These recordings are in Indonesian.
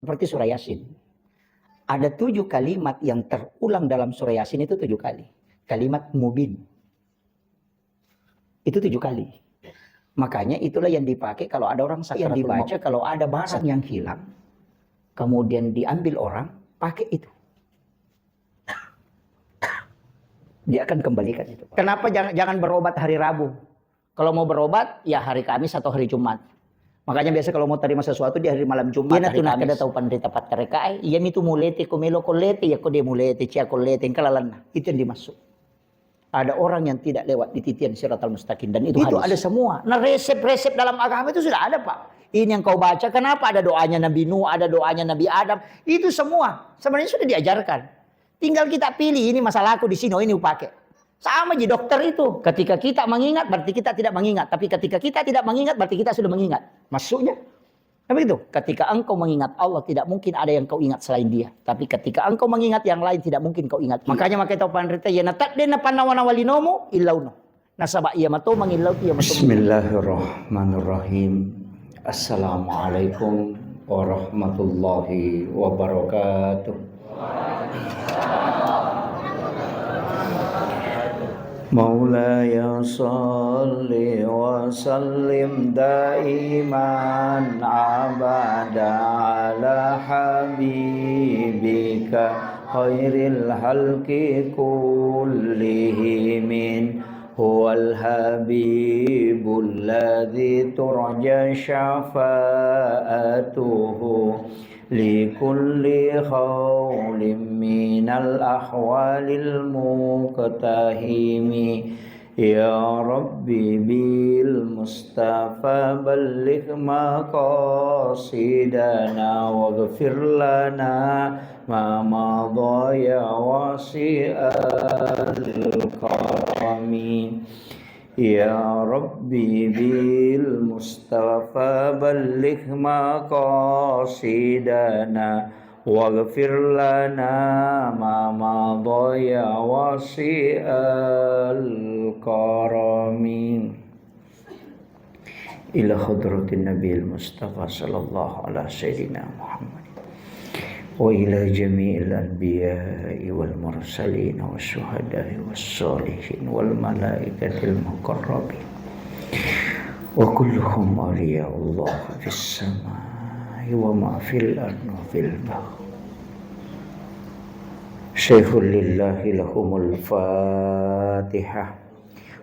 Seperti surah Yasin. Ada 7 kalimat yang terulang dalam surah Yasin itu 7 kali. Kalimat mubin. Itu 7 kali. Makanya itulah yang dipakai kalau ada orang sakaratul maut. Yang dibaca kalau ada barang yang hilang, kemudian diambil orang, pakai itu. Dia akan kembalikan itu. Kenapa jangan berobat hari Rabu? Kalau mau berobat, ya hari Kamis atau hari Jumat. Makanya biasa kalau mau terima sesuatu di hari malam Jumat, hari Kamis. Kada tahu pandita patkarekai, iya itu mulete komelo kolete ya kode mulete cia kolete kalalan. Itu yang dimaksud. Ada orang yang tidak lewat di titian siratal mustaqim dan itu ada semua. Nah, resep-resep dalam agama itu sudah ada, Pak. Ini yang kau baca, kenapa ada doanya Nabi Nuh, ada doanya Nabi Adam, itu semua sebenarnya sudah diajarkan. Tinggal kita pilih, ini masalahku di sini, oh ini pakai. Sama di dokter itu. Ketika kita mengingat, berarti kita tidak mengingat. Tapi ketika kita tidak mengingat, berarti kita sudah mengingat. Maksudnya, tapi itu. Ketika engkau mengingat Allah, tidak mungkin ada yang kau ingat selain dia. Tapi ketika engkau mengingat yang lain, tidak mungkin kau ingat. Makanya makai tahu pandrita, ya natat dena panawanawalinomo illauno. Nasaba iya mato mangilau iya mato. Bismillahirrahmanirrahim. Assalamualaikum warahmatullahi wabarakatuh. Maulaya salli wa sallim daiman abada ala habibika khairil halqi kullihim huwal habibul ladzi turja syafa'atuhu likulli khawlim minal ahwalil muqtahimi ya rabbi bil mustafa balligh maqasidana waghfir lana ma madha ya wasi'al karami ya rabbi bil mustafa balligh maqasidana waghfir lana ma madha ya wasi'al karami ila hadratin nabiyil mustafa sallallahu ala sayyidina Muhammad wa ila jami'il anbiya'i wal mursalin wasyuhada'i wassalihin wal malaikatil muqarrabin wa kulluhum awliya Allah fis samai wa ma fil ardi wa fil bahr syaikhul lillahi lahumul fatihah.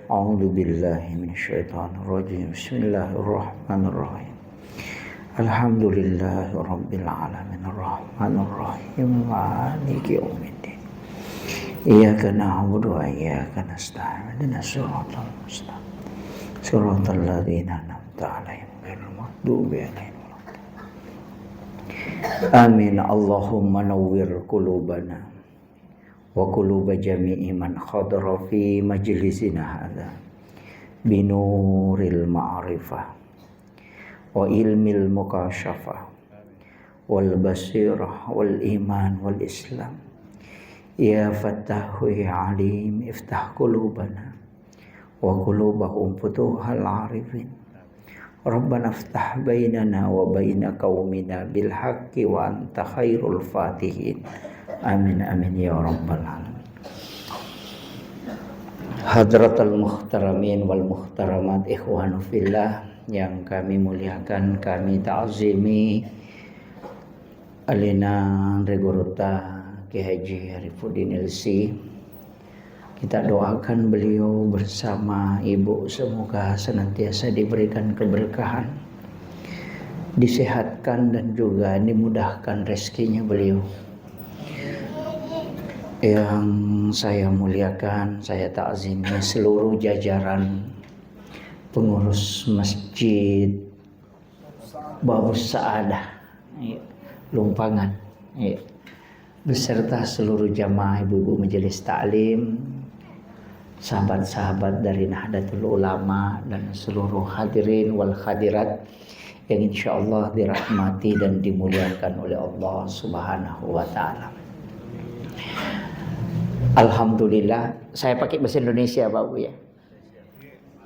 A'udzu billahi minasyaitonir rajim. Bismillahirrahmanirrahim. Alhamdulillahi rabbil alamin arrahmanir rahim maliki yaumiddin. Iyyaka na'budu wa iyyaka nasta'in. Ihdinas siratal mustaqim. Siratal ladzina an'amta 'alaihim ghairil maghdubi 'alaihim waladdallin. Amin. Allahumma nawwir qulubana wa quluba jami'i man hadara fi majlisina hadza binuril ma'rifah wa ilmil mukashafah wal basirah wal iman wal islam ya fattahu ya alim iftah qulubana wa qulubahum futuhal arifin rabbana iftah bainana wa baina qaumina bil haqqi wa anta khairul fatihin amin amin ya rabbal alamin. Hadratal muhtaramin wal muhtaramat ikhwanu fillah yang kami muliakan, kami ta'zimi Alina Regorota Ki Haji Arifuddin LC. Kita doakan beliau bersama ibu semoga senantiasa diberikan keberkahan, disehatkan dan juga dimudahkan rezekinya beliau. Yang saya muliakan, saya ta'zimi seluruh jajaran pengurus masjid Babus Sa'adah Lumpangan beserta seluruh jamaah ibu-ibu majelis taklim, sahabat-sahabat dari Nahdlatul Ulama dan seluruh hadirin wal hadirat yang insyaallah dirahmati dan dimuliakan oleh Allah Subhanahu wa taala. Alhamdulillah, saya pakai bahasa Indonesia Pak Bu ya.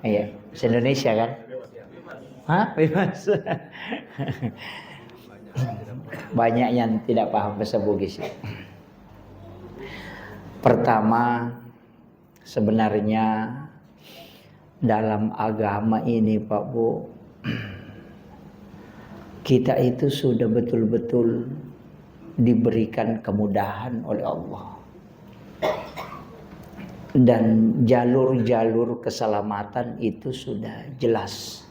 Iya, bahasa Indonesia kan? Hah? Bebas. Banyak yang tidak paham bahasa Bugis. Pertama, sebenarnya dalam agama ini Pak Bu, kita itu sudah betul-betul diberikan kemudahan oleh Allah. Dan jalur-jalur keselamatan itu sudah jelas.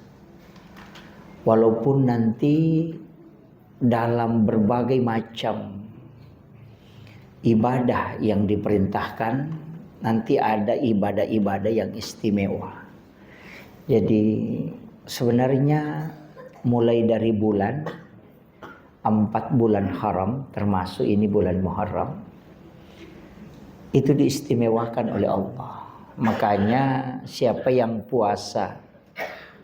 Walaupun nanti dalam berbagai macam ibadah yang diperintahkan, nanti ada ibadah-ibadah yang istimewa. Jadi sebenarnya mulai dari bulan 4 bulan haram, termasuk ini bulan Muharram, itu diistimewakan oleh Allah. Makanya siapa yang puasa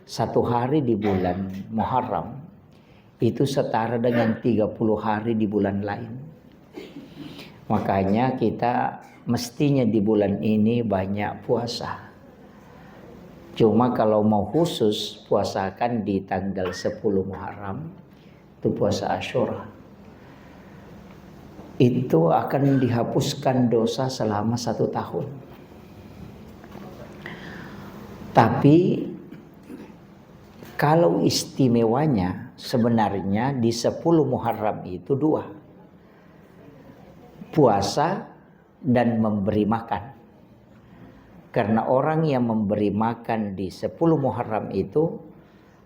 1 hari di bulan Muharram, itu setara dengan 30 hari di bulan lain. Makanya kita mestinya di bulan ini banyak puasa. Cuma kalau mau khusus, puasakan di tanggal 10 Muharram, itu puasa Asyura. Itu akan dihapuskan dosa selama 1 tahun. Tapi kalau istimewanya sebenarnya di 10 Muharram itu 2. Puasa dan memberi makan. Karena orang yang memberi makan di 10 Muharram itu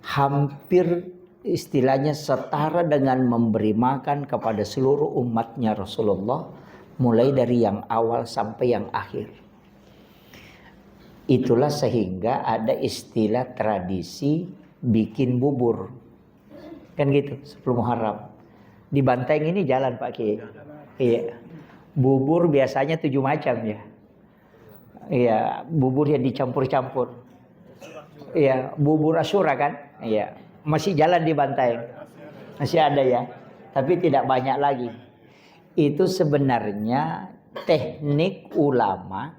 hampir istilahnya setara dengan memberi makan kepada seluruh umatnya Rasulullah, mulai dari yang awal sampai yang akhir. Itulah sehingga ada istilah tradisi bikin bubur. Kan gitu, 10 Muharram. Di Banteng ini jalan Pak Kiai. Iya. Bubur biasanya 7 macam ya. Iya, bubur yang dicampur-campur. Iya, bubur Asyura kan? Iya, masih jalan di Banteng. Masih ada ya, tapi tidak banyak lagi. Itu sebenarnya teknik ulama,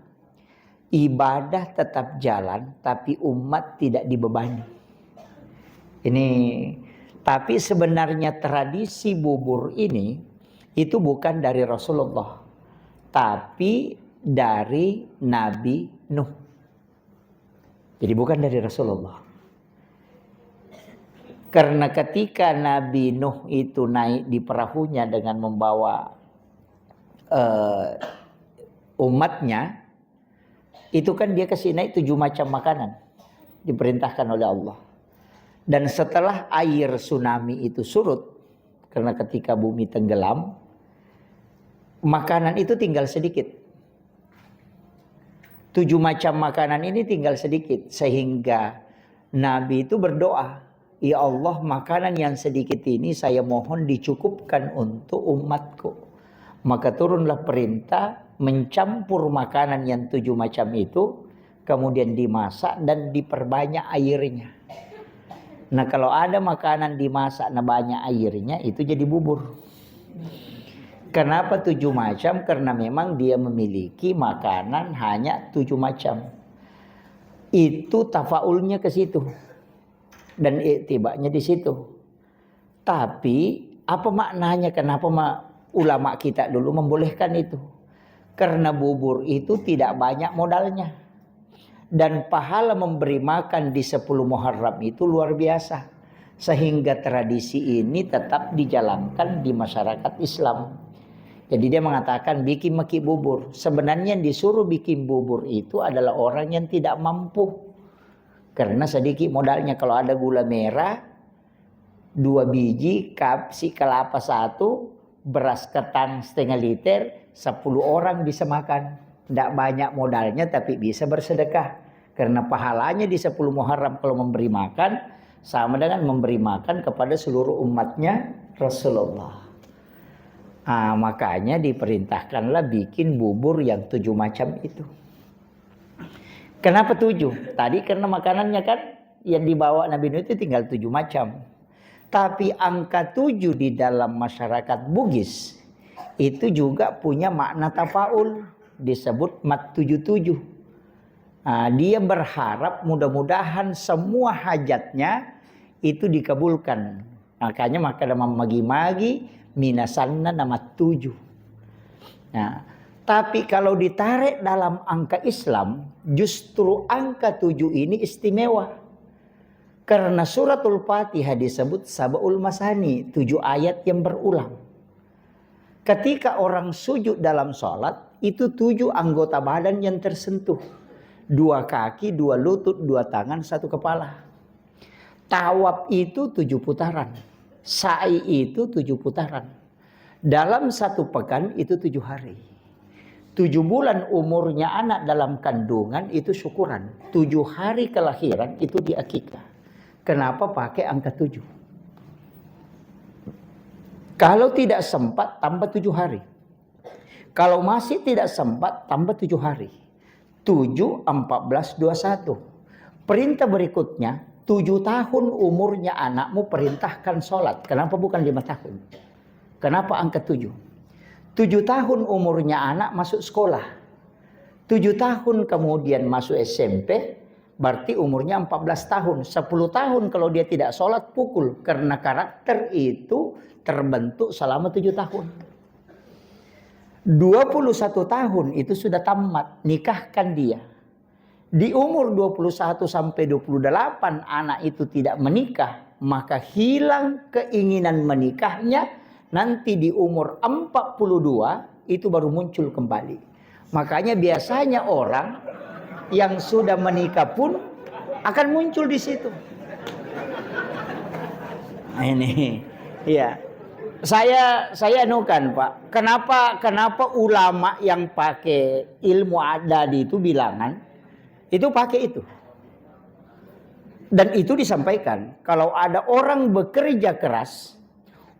ibadah tetap jalan tapi umat tidak dibebani. Ini, tapi sebenarnya tradisi bubur ini itu bukan dari Rasulullah, tapi dari Nabi Nuh. Jadi bukan dari Rasulullah. Karena ketika Nabi Nuh itu naik di perahunya dengan membawa umatnya, itu kan dia kasih naik 7 macam makanan, diperintahkan oleh Allah. Dan setelah air tsunami itu surut, karena ketika bumi tenggelam, makanan itu tinggal sedikit. 7 macam makanan ini tinggal sedikit, sehingga Nabi itu berdoa, ya Allah, makanan yang sedikit ini saya mohon dicukupkan untuk umatku. Maka turunlah perintah mencampur makanan yang 7 macam itu, kemudian dimasak dan diperbanyak airnya. Nah kalau ada makanan dimasak nah banyak airnya, itu jadi bubur. Kenapa 7 macam? Karena memang dia memiliki makanan hanya 7 macam. Itu tafaulnya ke situ. Dan iktibanya di situ. Tapi apa maknanya? Kenapa ulama kita dulu membolehkan itu? Karena bubur itu tidak banyak modalnya. Dan pahala memberi makan di 10 Muharram itu luar biasa. Sehingga tradisi ini tetap dijalankan di masyarakat Islam. Jadi dia mengatakan bikin maki bubur. Sebenarnya yang disuruh bikin bubur itu adalah orang yang tidak mampu. Karena sedikit modalnya. Kalau ada gula merah 2 biji, si kelapa 1, beras ketan setengah liter, 10 orang bisa makan. Tidak banyak modalnya tapi bisa bersedekah. Karena pahalanya di 10 Muharram kalau memberi makan sama dengan memberi makan kepada seluruh umatnya Rasulullah. Makanya diperintahkanlah bikin bubur yang 7 macam itu. Kenapa 7? Tadi karena makanannya kan yang dibawa Nabi Nuh itu tinggal 7 macam. Tapi angka 7 di dalam masyarakat Bugis itu juga punya makna tafaul. Disebut mat 77. Dia berharap mudah-mudahan semua hajatnya itu dikabulkan. Makanya maka nama magi-magi minasanna nama 7. Nah, tapi kalau ditarik dalam angka Islam, justru angka 7 ini istimewa. Karena suratul Fatihah disebut Sab'ul Masani, 7 ayat yang berulang. Ketika orang sujud dalam sholat, itu 7 anggota badan yang tersentuh. 2 kaki, 2 lutut, 2 tangan, 1 kepala. Tawaf itu 7 putaran. Sa'i itu 7 putaran. Dalam 1 pekan itu 7 hari. 7 bulan umurnya anak dalam kandungan itu syukuran. 7 hari kelahiran itu diakikah. Kenapa pakai angka 7? Kalau tidak sempat tambah 7 hari. Kalau masih tidak sempat tambah 7 hari. 7, 14, 21. Perintah berikutnya, 7 tahun umurnya anakmu perintahkan sholat. Kenapa bukan 5 tahun? Kenapa angka 7? 7 tahun umurnya anak masuk sekolah. 7 tahun kemudian masuk SMP. Berarti umurnya 14 tahun. 10 tahun kalau dia tidak sholat pukul. Karena karakter itu terbentuk selama 7 tahun. 21 tahun itu sudah tamat. Nikahkan dia. Di umur 21 sampai 28 anak itu tidak menikah. Maka hilang keinginan menikahnya. Nanti di umur 42 itu baru muncul kembali. Makanya biasanya orang yang sudah menikah pun akan muncul di situ. Nah, ini, ya, saya anukan Pak. Kenapa ulama yang pakai ilmu adadi itu bilangan itu pakai itu. Dan itu disampaikan kalau ada orang bekerja keras,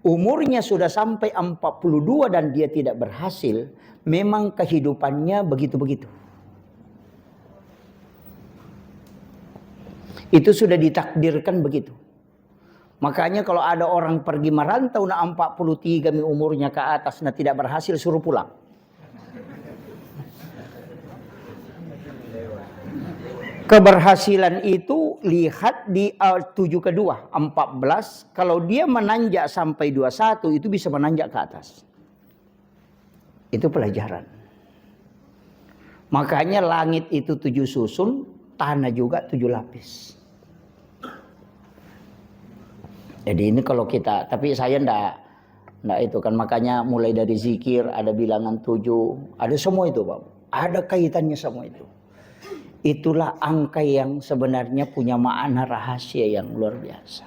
umurnya sudah sampai 42 dan dia tidak berhasil, memang kehidupannya begitu-begitu. Itu sudah ditakdirkan begitu. Makanya kalau ada orang pergi merantau na 43 umurnya ke atas na tidak berhasil, suruh pulang. Keberhasilan itu lihat di 7 kedua, 14. Kalau dia menanjak sampai 21 itu bisa menanjak ke atas. Itu pelajaran. Makanya langit itu 7 susun, tanah juga 7 lapis. Jadi ini kalau kita, tapi saya ndak itu kan, makanya mulai dari zikir ada bilangan 7, ada semua itu Pak. Ada kaitannya semua itu. Itulah angka yang sebenarnya punya makna rahasia yang luar biasa.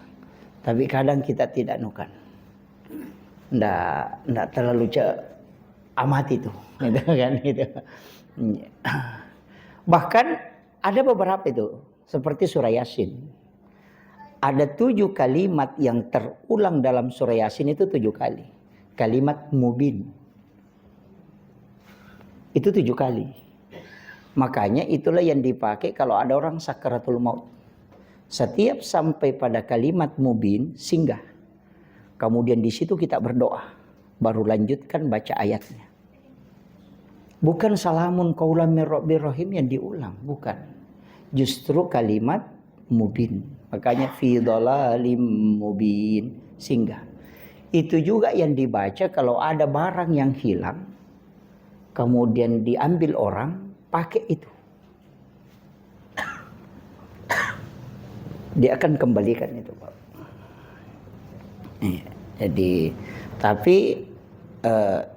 Tapi kadang kita tidak nukan. Ndak terlalu amati itu, gitu kan itu. Bahkan ada beberapa itu seperti surah Yasin. Ada 7 kalimat yang terulang dalam surah Yasin itu 7 kali. Kalimat mubin. Itu 7 kali. Makanya itulah yang dipakai kalau ada orang sakaratul maut. Setiap sampai pada kalimat mubin, singgah. Kemudian di situ kita berdoa. Baru lanjutkan baca ayatnya. Bukan salamun qaulam mir rabbir rahim yang diulang. Bukan. Justru kalimat mubin. Makanya fi dhalalim mubin, singgah. Itu juga yang dibaca kalau ada barang yang hilang, kemudian diambil orang, pakai itu. Dia akan kembalikan itu Pak. Jadi, tapi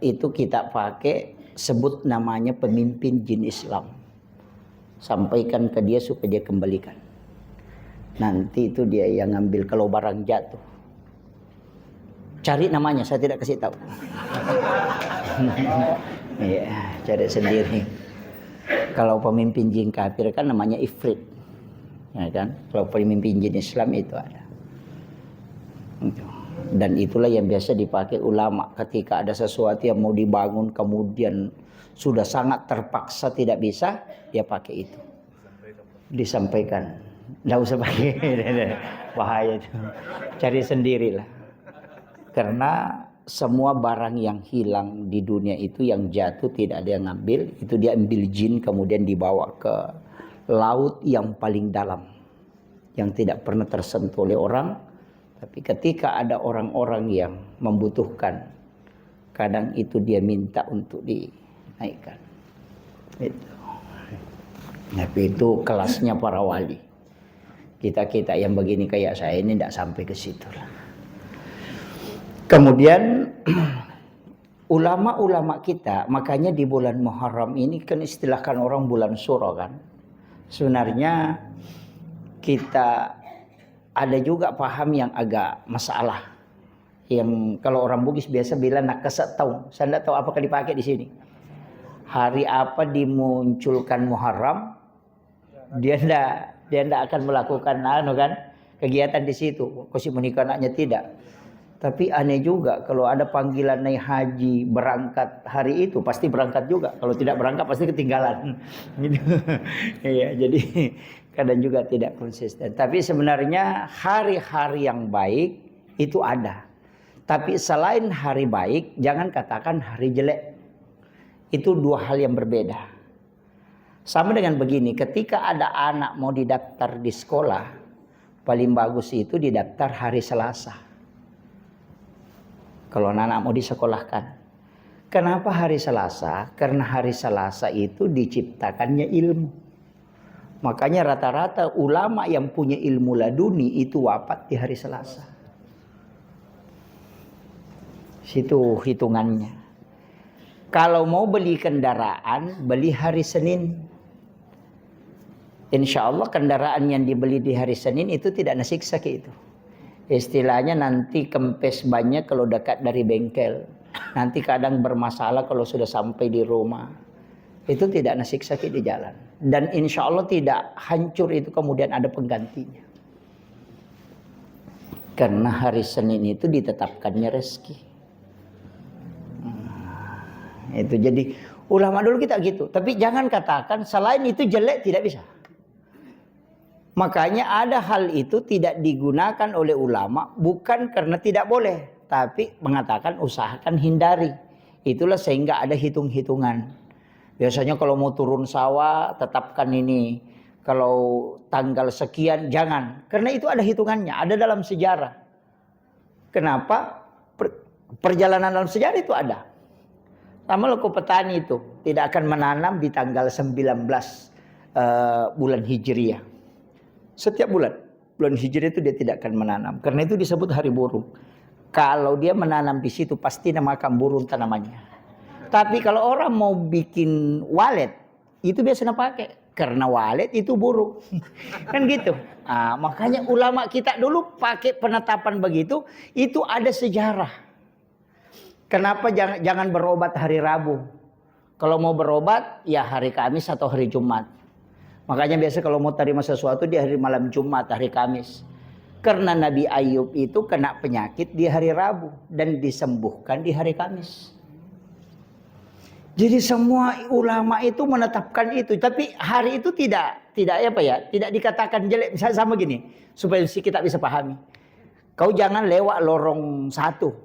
itu kita pakai, sebut namanya pemimpin jin Islam. Sampaikan ke dia supaya dia kembalikan. Nanti itu dia yang ngambil kalau barang jatuh. Cari namanya, saya tidak kasih tahu. Iya, cari sendiri. Kalau pemimpin jin kafir kan namanya ifrit. Ya kan? Kalau pemimpin jin Islam itu ada. Dan itulah yang biasa dipakai ulama ketika ada sesuatu yang mau dibangun kemudian sudah sangat terpaksa tidak bisa, dia pakai itu. Disampaikan. Nggak usah pakai, bahaya itu. Cari sendirilah. Karena semua barang yang hilang di dunia itu yang jatuh tidak ada yang ngambil. Itu dia ambil jin kemudian dibawa ke laut yang paling dalam. Yang tidak pernah tersentuh oleh orang. Tapi ketika ada orang-orang yang membutuhkan, kadang itu dia minta untuk dinaikkan. Itu. Tapi itu kelasnya para wali. Kita yang begini kayak saya ini tidak sampai ke situ lah. Kemudian ulama-ulama kita, makanya di bulan Muharram ini kan istilahkan orang bulan suro kan. Sebenarnya kita ada juga paham yang agak masalah. Yang kalau orang Bugis biasa bilang nak kesetau. Saya tidak tahu apakah dipakai di sini. Hari apa dimunculkan Muharram, dia tidak akan melakukan kegiatan di situ. Kosi menikah anaknya tidak. Tapi aneh juga kalau ada panggilan naik haji berangkat hari itu pasti berangkat juga. Kalau tidak berangkat pasti ketinggalan. Gitu. Iya, jadi kadang juga tidak konsisten. Tapi sebenarnya hari-hari yang baik itu ada. Tapi selain hari baik, jangan katakan hari jelek. Itu dua hal yang berbeda. Sama dengan begini, ketika ada anak mau didaftar di sekolah, paling bagus itu didaftar hari Selasa. Kalau anak mau disekolahkan. Kenapa hari Selasa? Karena hari Selasa itu diciptakannya ilmu. Makanya rata-rata ulama yang punya ilmu laduni itu wafat di hari Selasa. Situ hitungannya. Kalau mau beli kendaraan, beli hari Senin. Insya Allah kendaraan yang dibeli di hari Senin itu tidak nasiksa itu. Istilahnya nanti kempes banyak kalau dekat dari bengkel. Nanti kadang bermasalah kalau sudah sampai di rumah. Itu tidak nasiksa di jalan. Dan insya Allah tidak hancur itu kemudian ada penggantinya. Karena hari Senin itu ditetapkannya rezeki. Itu jadi ulama dulu kita gitu. Tapi jangan katakan selain itu jelek, tidak bisa. Makanya ada hal itu tidak digunakan oleh ulama bukan karena tidak boleh, tapi mengatakan usahakan hindari. Itulah sehingga ada hitung-hitungan. Biasanya kalau mau turun sawah tetapkan ini. Kalau tanggal sekian jangan. Karena itu ada hitungannya, ada dalam sejarah. Kenapa? Perjalanan dalam sejarah itu ada. Sama loku petani itu tidak akan menanam di tanggal 19 bulan Hijriah. Setiap bulan Hijriah itu dia tidak akan menanam. Karena itu disebut hari burung. Kalau dia menanam di situ pasti makan burung tanamannya. Tapi kalau orang mau bikin walet, itu biasanya pakai. Karena walet itu burung. Kan gitu. Nah, makanya ulama kita dulu pakai penetapan begitu, itu ada sejarah. Kenapa jangan berobat hari Rabu? Kalau mau berobat, ya hari Kamis atau hari Jumat. Makanya biasa kalau mau terima sesuatu di hari malam Jumat, hari Kamis. Karena Nabi Ayub itu kena penyakit di hari Rabu dan disembuhkan di hari Kamis. Jadi semua ulama itu menetapkan itu, tapi hari itu tidak dikatakan jelek. Misalnya sama gini, supaya kita bisa pahami. Kau jangan lewat lorong 1.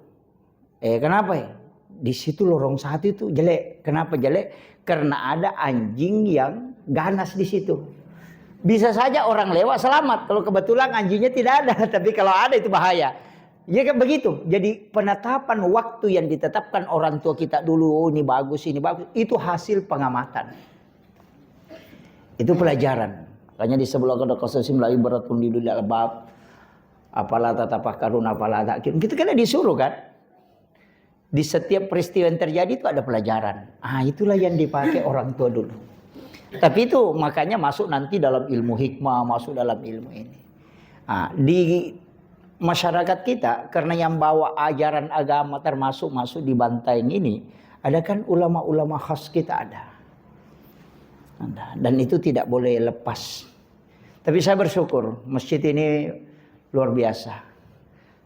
Kenapa ya? Di situ lorong 1 itu jelek. Kenapa jelek? Karena ada anjing yang ganas di situ. Bisa saja orang lewat selamat kalau kebetulan anjingnya tidak ada, tapi kalau ada itu bahaya. Ya kan begitu. Jadi penetapan waktu yang ditetapkan orang tua kita dulu, ini bagus, itu hasil pengamatan. Itu pelajaran. Makanya di sebelah kata qasasim la ibaratun lidul albab. Apalah tatafakkarun apalah ta'qilun. Kita kan disuruh kan? Di setiap peristiwa yang terjadi itu ada pelajaran. Itulah yang dipakai orang tua dulu. Tapi itu makanya masuk nanti dalam ilmu hikmah, masuk dalam ilmu ini. Di masyarakat kita, karena yang bawa ajaran agama termasuk masuk di Bantaeng ini, ada kan ulama-ulama khas kita ada. Dan itu tidak boleh lepas. Tapi saya bersyukur, masjid ini luar biasa.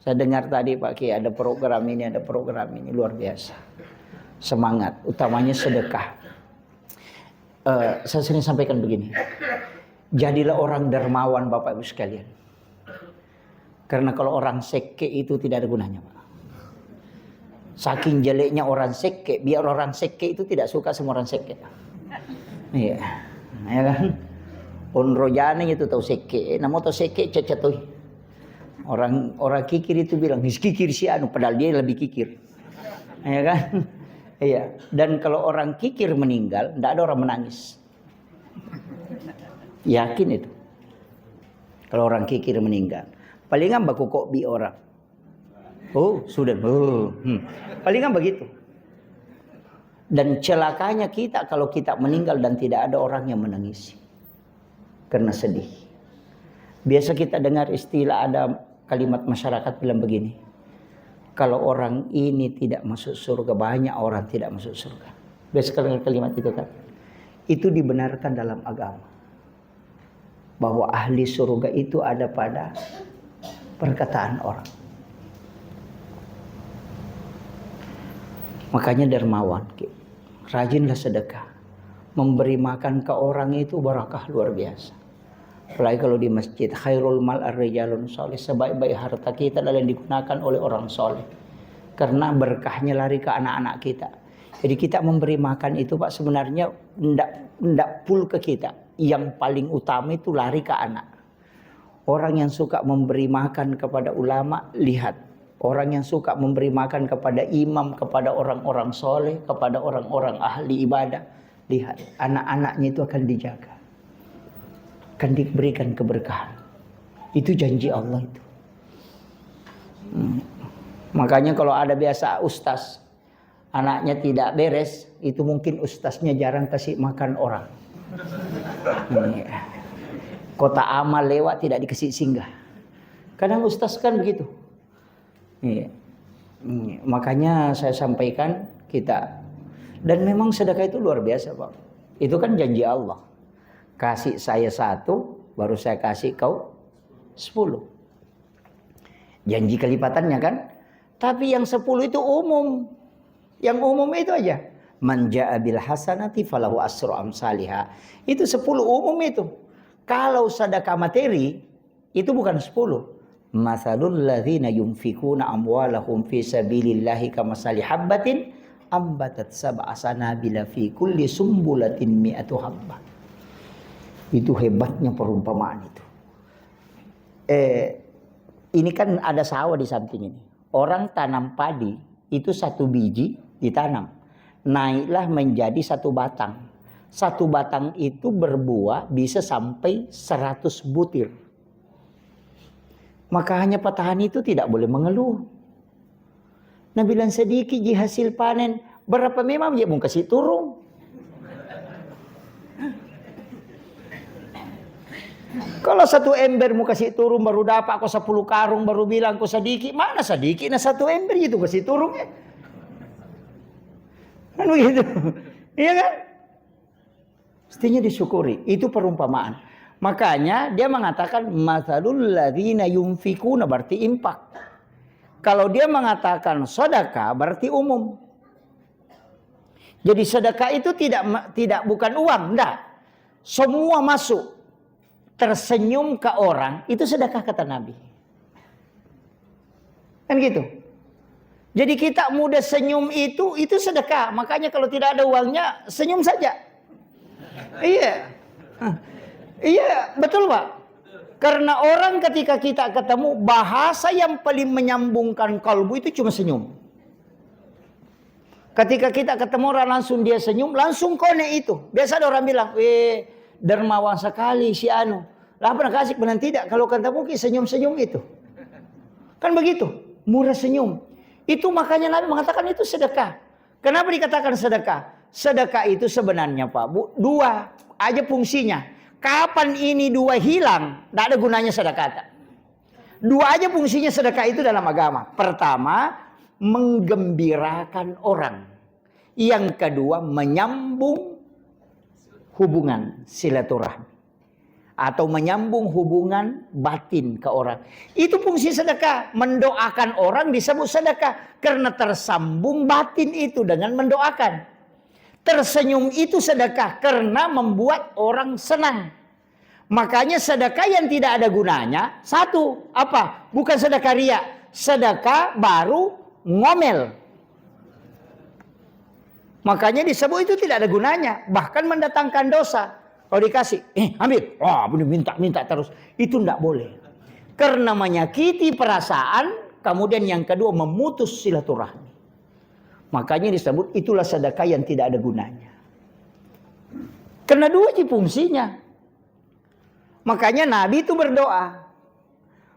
Saya dengar tadi Pak Ki ada program ini, luar biasa. Semangat, utamanya sedekah. Saya sering sampaikan begini. Jadilah orang dermawan Bapak Ibu sekalian. Karena kalau orang seke itu tidak ada gunanya Pak. Saking jeleknya orang seke, biar orang seke itu tidak suka sama orang seke. Iya. Ya kan? Onrojane itu tahu seke, namo tahu seke cecetui. Orang kikir itu bilang, kikir si anu, padahal dia lebih kikir. Ya kan? Iya. Dan kalau orang kikir meninggal, tidak ada orang menangis. Yakin itu. Kalau orang kikir meninggal, palingan baku kopi orang. Oh, sudah. Palingan begitu. Dan celakanya kita kalau kita meninggal dan tidak ada orang yang menangisi. Karena sedih. Biasa kita dengar istilah, ada kalimat masyarakat bilang begini. Kalau orang ini tidak masuk surga, banyak orang tidak masuk surga. Biasa dengar kalimat itu kan. Itu dibenarkan dalam agama. Bahwa ahli surga itu ada pada perkataan orang. Makanya dermawan, rajinlah sedekah. Memberi makan ke orang itu barakah luar biasa. Apalagi kalau di masjid, khairul mal ar-rijalun soleh, sebaik-baik harta kita adalah yang digunakan oleh orang soleh. Karena berkahnya lari ke anak-anak kita. Jadi kita memberi makan itu Pak sebenarnya tidak full ke kita. Yang paling utama itu lari ke anak. Orang yang suka memberi makan kepada ulama, lihat. Orang yang suka memberi makan kepada imam, kepada orang-orang soleh, kepada orang-orang ahli ibadah, lihat. Anak-anaknya itu akan dijaga. Akan diberikan keberkahan. Itu janji Allah itu. Makanya kalau ada biasa ustaz, anaknya tidak beres, itu mungkin ustaznya jarang kasih makan orang. Kota amal lewat tidak dikasih singgah. Kadang ustaz kan begitu. Makanya saya sampaikan kita. Dan memang sedekah itu luar biasa Pak. Itu kan janji Allah. Kasih saya 1, baru saya kasih kau 10. Janji kelipatannya kan. Tapi yang 10 itu umum. Yang umum itu aja. Man ja'a bil hasanati falahu asru amsalihha. Itu 10 umum itu. Kalau sedekah materi itu bukan 10. Matsalul ladzina yunfikuna amwalahum fi sabilillahi kamasali habbatin ambatat sab'a sanabila fi kulli sumbulatin mi'atu habbah. Itu hebatnya perumpamaan itu. Ini kan ada sawah di samping ini. Orang tanam padi itu 1 biji ditanam. Naiklah menjadi 1 batang. 1 batang itu berbuah bisa sampai 100 butir. Maka hanya petani itu tidak boleh mengeluh. Nah bilang sedikit di hasil panen. Berapa memang dia mau kasih turun. Kalau 1 ember mau kasih turun baru dapat kau 10 karung baru bilang kau sedikit. Mana sedikit? Nah 1 ember itu kasih turun ya. Kan begitu. Iya kan? Mestinya disyukuri. Itu perumpamaan. Makanya dia mengatakan matsalul ladzina yunfikuna berarti infak. Kalau dia mengatakan sedekah berarti umum. Jadi sedekah itu tidak bukan uang, enggak. Semua masuk. Tersenyum ke orang itu sedekah kata Nabi. Kan gitu. Jadi kita mudah senyum itu sedekah. Makanya kalau tidak ada uangnya senyum saja. Iya. Iya, betul Pak. Karena orang ketika kita ketemu bahasa yang paling menyambungkan kalbu itu cuma senyum. Ketika kita ketemu orang langsung dia senyum, langsung kone itu. Biasa ada orang bilang, dermawan sekali si anu. Lah pernah kasih benar tidak? Kalau kata mungkin senyum-senyum itu. Kan begitu. Murah senyum. Itu makanya Nabi mengatakan itu sedekah. Kenapa dikatakan sedekah? Sedekah itu sebenarnya Pak Bu, 2 aja fungsinya. Kapan ini 2 hilang, tidak ada gunanya sedekah. 2 aja fungsinya sedekah itu dalam agama. Pertama, menggembirakan orang. Yang kedua, menyambung hubungan silaturahmi. Atau menyambung hubungan batin ke orang. Itu fungsi sedekah. Mendoakan orang disebut sedekah. Karena tersambung batin itu dengan mendoakan. Tersenyum itu sedekah. Karena membuat orang senang. Makanya sedekah yang tidak ada gunanya. 1. Apa? Bukan sedekah riya. Sedekah baru ngomel. Makanya disebut itu tidak ada gunanya. Bahkan mendatangkan dosa. Kalau dikasih, ambil. Wah, minta terus. Itu tidak boleh. Karena menyakiti perasaan, kemudian yang kedua memutus silaturahmi. Makanya disebut itulah sedekah yang tidak ada gunanya. Karena dua fungsinya. Makanya Nabi itu berdoa,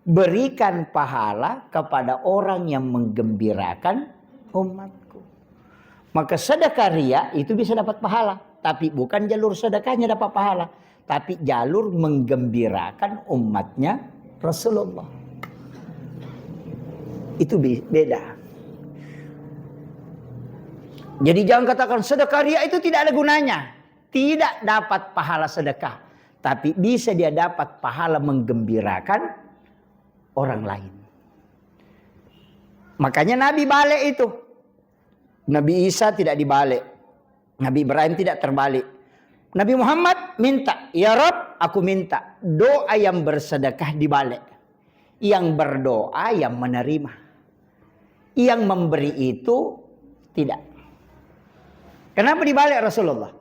berikan pahala kepada orang yang menggembirakan umatku. Maka sedekah ria itu bisa dapat pahala, tapi bukan jalur sedekahnya dapat pahala, tapi jalur menggembirakan umatnya Rasulullah. Itu beda. Jadi jangan katakan sedekah ria itu tidak ada gunanya. Tidak dapat pahala sedekah. Tapi bisa dia dapat pahala menggembirakan orang lain. Makanya Nabi balik itu. Nabi Isa tidak dibalik. Nabi Ibrahim tidak terbalik. Nabi Muhammad minta, ya Rabb, aku minta doa yang bersedekah dibalik. Yang berdoa yang menerima. Yang memberi itu tidak. Kenapa dibalik Rasulullah?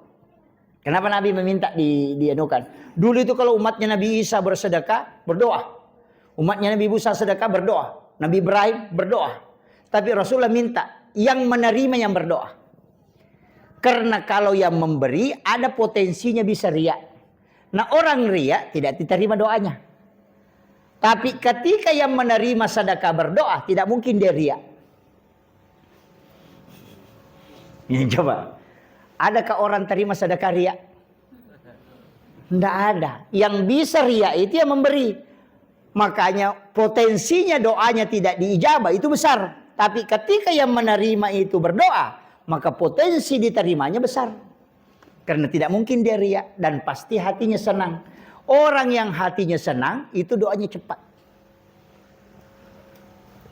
Kenapa Nabi meminta dianukan? Dulu itu kalau umatnya Nabi Isa bersedekah, berdoa. Umatnya Nabi Musa sedekah, berdoa. Nabi Ibrahim berdoa. Tapi Rasulullah minta yang menerima yang berdoa. Karena kalau yang memberi ada potensinya bisa ria. Nah orang ria tidak diterima doanya. Tapi ketika yang menerima sedekah berdoa, tidak mungkin dia ria. Ini coba. Adakah orang terima sedekah ria? Tidak ada. Yang bisa ria itu yang memberi. Makanya potensinya doanya tidak diijabah itu besar. Tapi ketika yang menerima itu berdoa, maka potensi diterimanya besar. Karena tidak mungkin dia ria dan pasti hatinya senang. Orang yang hatinya senang itu doanya cepat.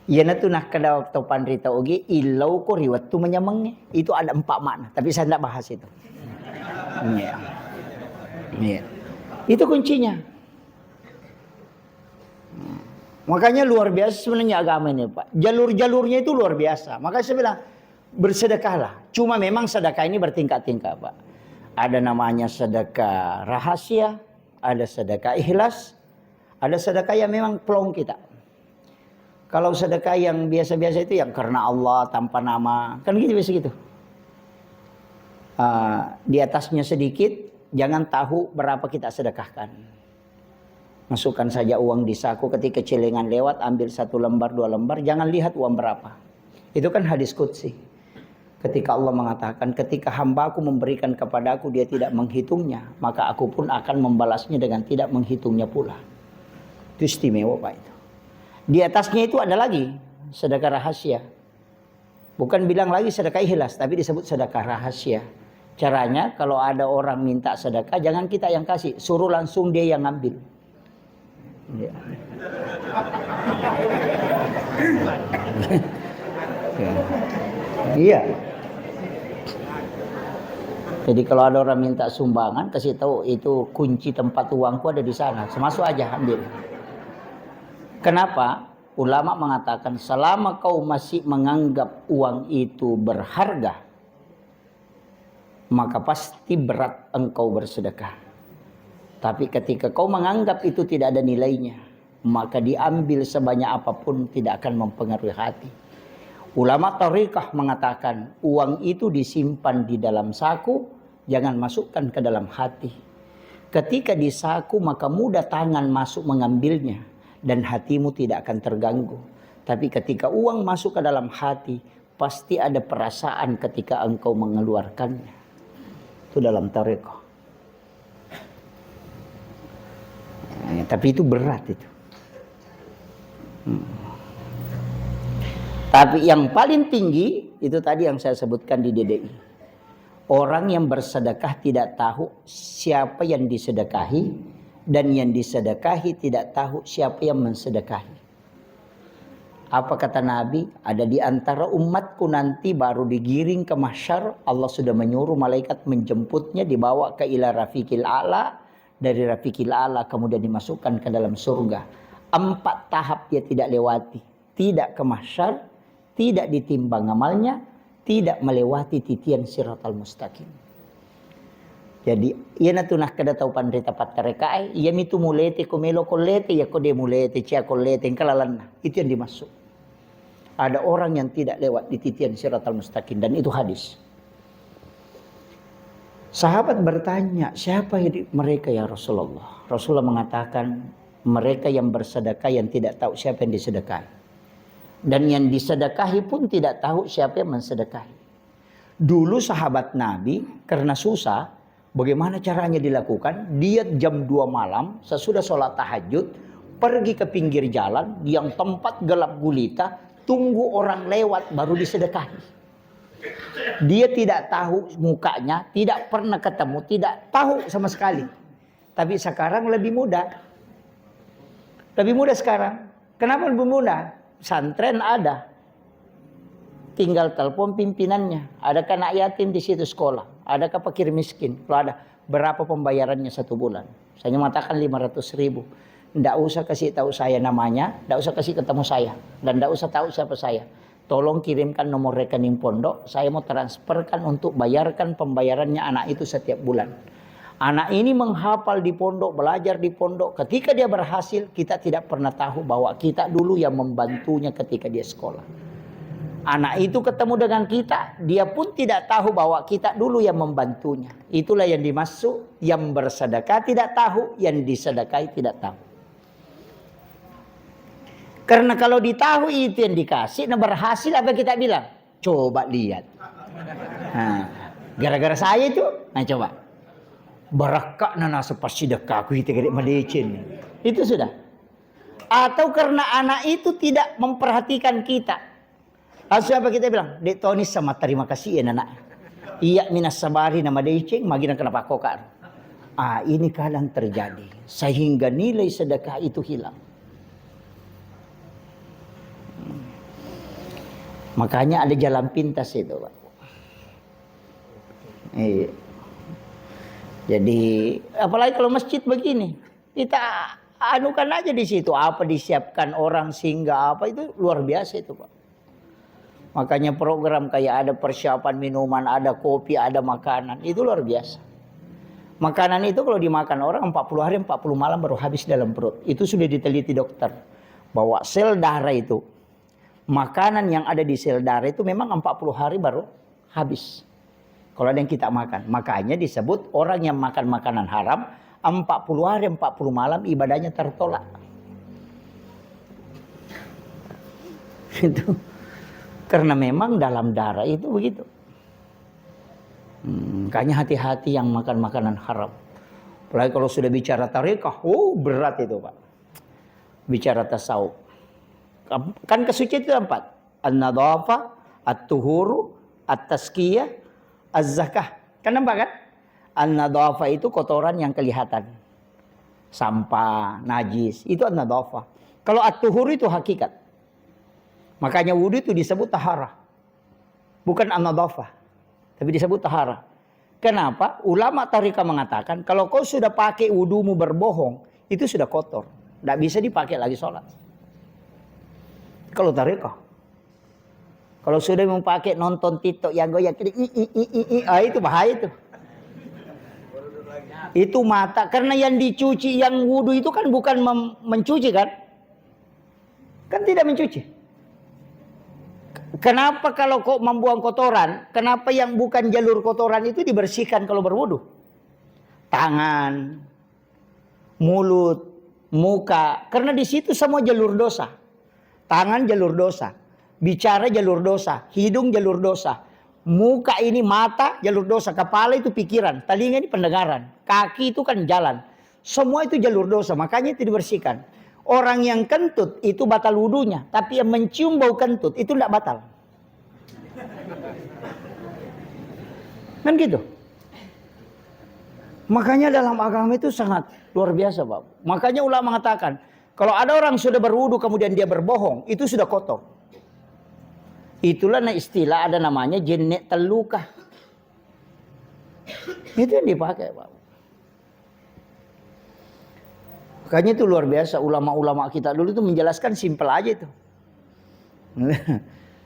Yana tu nak kada topan rita oge ilau ko riwat tu menyamangnya. Itu ada 4 makna, tapi saya tidak bahas itu. Ya. Ya. Itu kuncinya. Makanya luar biasa sebenarnya agama ini, Pak. Jalur-jalurnya itu luar biasa. Makanya saya bilang bersedekahlah. Cuma memang sedekah ini bertingkat-tingkat, Pak. Ada namanya sedekah rahasia, ada sedekah ikhlas, ada sedekah yang memang plong kita. Kalau sedekah yang biasa-biasa itu yang karena Allah tanpa nama, kan gitu biasa gitu. Di atasnya sedikit, jangan tahu berapa kita sedekahkan. Masukkan saja uang di saku, ketika celengan lewat ambil 1 lembar 2 lembar, jangan lihat uang berapa. Itu kan hadis qudsi. Ketika Allah mengatakan, ketika hambaku memberikan kepadaku dia tidak menghitungnya, maka aku pun akan membalasnya dengan tidak menghitungnya pula. Itu istimewa Pak itu. Di atasnya itu ada lagi sedekah rahasia. Bukan bilang lagi sedekah ikhlas, tapi disebut sedekah rahasia. Caranya kalau ada orang minta sedekah, jangan kita yang kasih, suruh langsung dia yang ngambil. Ya. Iya. Jadi kalau ada orang minta sumbangan, kasih tahu itu kunci tempat uangku ada di sana. Masuk aja ambil. Kenapa? Ulama mengatakan selama kau masih menganggap uang itu berharga, maka pasti berat engkau bersedekah. Tapi ketika kau menganggap itu tidak ada nilainya, maka diambil sebanyak apapun tidak akan mempengaruhi hati. Ulama Tariqah mengatakan uang itu disimpan di dalam saku, jangan masukkan ke dalam hati. Ketika di saku maka mudah tangan masuk mengambilnya dan hatimu tidak akan terganggu. Tapi ketika uang masuk ke dalam hati, pasti ada perasaan ketika engkau mengeluarkannya. Itu dalam Tariqah. Tapi itu berat itu. Tapi yang paling tinggi itu tadi yang saya sebutkan di DDI. Orang yang bersedekah tidak tahu siapa yang disedekahi, dan yang disedekahi tidak tahu siapa yang mensedekahi. Apa kata Nabi? Ada di antara umatku nanti baru digiring ke mahsyar, Allah sudah menyuruh malaikat menjemputnya, dibawa ke ila rafiqil a'la, dari rafiqil a'la kemudian dimasukkan ke dalam surga. 4 tahap dia tidak lewati. Tidak ke mahsyar, tidak ditimbang amalnya, tidak melewati titian siratal mustaqim. Jadi ia tunah kada tahu pandrita pattarekai, ia mitu mulete komelo kolete ya kode mulete cia kolete kalalan. Itu yang dimaksud. Ada orang yang tidak lewat di titian siratal mustaqim dan itu hadis. Sahabat bertanya, siapa mereka ya Rasulullah? Rasulullah mengatakan, mereka yang bersedekah yang tidak tahu siapa yang disedekahi. Dan yang disedekahi pun tidak tahu siapa yang mensedekahi. Dulu sahabat Nabi karena susah, bagaimana caranya dilakukan? Dia jam 2 malam, sesudah sholat tahajud, pergi ke pinggir jalan yang tempat gelap gulita, tunggu orang lewat baru disedekahi. Dia tidak tahu mukanya, tidak pernah ketemu, tidak tahu sama sekali. Tapi sekarang lebih mudah. Lebih mudah sekarang. Kenapa lebih mudah? Santren ada. Tinggal telepon pimpinannya. Adakah anak yatim di situ sekolah? Adakah fakir miskin? Kalau ada, berapa pembayarannya 1 bulan? Saya mengatakan 500.000. Tidak usah kasih tahu saya namanya, tidak usah kasih ketemu saya, dan tidak usah tahu siapa saya. Tolong kirimkan nomor rekening pondok, saya mau transferkan untuk bayarkan pembayarannya anak itu setiap bulan. Anak ini menghafal di pondok, belajar di pondok. Ketika dia berhasil, kita tidak pernah tahu bahwa kita dulu yang membantunya ketika dia sekolah. Anak itu ketemu dengan kita, dia pun tidak tahu bahwa kita dulu yang membantunya. Itulah yang dimaksud, yang bersedekah tidak tahu, yang disedekahi tidak tahu. Karena kalau ditahu itu yang dikasih, nah berhasil apa kita bilang? Coba lihat. Nah, gara-gara saya itu, nah coba. Barakak nana sepas sedekah aku itu gede melecin. Itu sudah. Atau karena anak itu tidak memperhatikan kita. Lalu apa kita bilang? Dek Tony sama terima kasih ya anak. Iya minas sabari nama deceng, magina kenapa kokar. Ini kadang terjadi. Sehingga nilai sedekah itu hilang. Makanya ada jalan pintas itu, Pak. Jadi apalagi kalau masjid begini, kita anukan aja di situ apa disiapkan orang singgah apa itu luar biasa itu, Pak. Makanya program kayak ada persiapan minuman, ada kopi, ada makanan, itu luar biasa. Makanan itu kalau dimakan orang 40 hari 40 malam baru habis dalam perut. Itu sudah diteliti dokter bahwa sel darah itu, makanan yang ada di sel darah itu memang 40 hari baru habis. Kalau ada yang kita makan. Makanya disebut orang yang makan makanan haram 40 hari 40 malam ibadahnya tertolak. Itu. Karena memang dalam darah itu begitu. Makanya hati-hati yang makan makanan haram. Apalagi kalau sudah bicara tarekah, berat itu, Pak. Bicara tasawuf. Kan kesucian itu 4. An-nadhafah, at-tuhuru, at-tazkiyah, az-zakah. Kan 4 kan? An-nadhafah itu kotoran yang kelihatan. Sampah, najis, itu an-nadhafah. Kalau at-tuhuru itu hakikat. Makanya wudu itu disebut taharah. Bukan an-nadhafah, tapi disebut taharah. Kenapa? Ulama tarikah mengatakan kalau kau sudah pakai wudumu berbohong, itu sudah kotor. Tidak bisa dipakai lagi sholat. Kalau tarekah, kalau sudah mau pakai nonton TikTok yang goyang, itu bahaya itu. Itu mata, karena yang dicuci, yang wudu itu kan bukan mencuci kan? Kan tidak mencuci. Kenapa kalau kok membuang kotoran, kenapa yang bukan jalur kotoran itu dibersihkan kalau berwudu? Tangan, mulut, muka, karena di situ semua jalur dosa. Tangan jalur dosa, bicara jalur dosa, hidung jalur dosa, muka ini mata jalur dosa, kepala itu pikiran, telinga ini pendengaran, kaki itu kan jalan. Semua itu jalur dosa, makanya itu dibersihkan. Orang yang kentut itu batal wudunya, tapi yang mencium bau kentut itu tidak batal. Kan gitu. Makanya dalam agama itu sangat luar biasa, Pak. Makanya ulama mengatakan, kalau ada orang sudah berwudu kemudian dia berbohong, itu sudah kotor. Itulah istilah ada namanya jenek telukah. Itu yang dipakai, Pak. Makanya itu luar biasa. Ulama-ulama kita dulu itu menjelaskan simpel aja itu.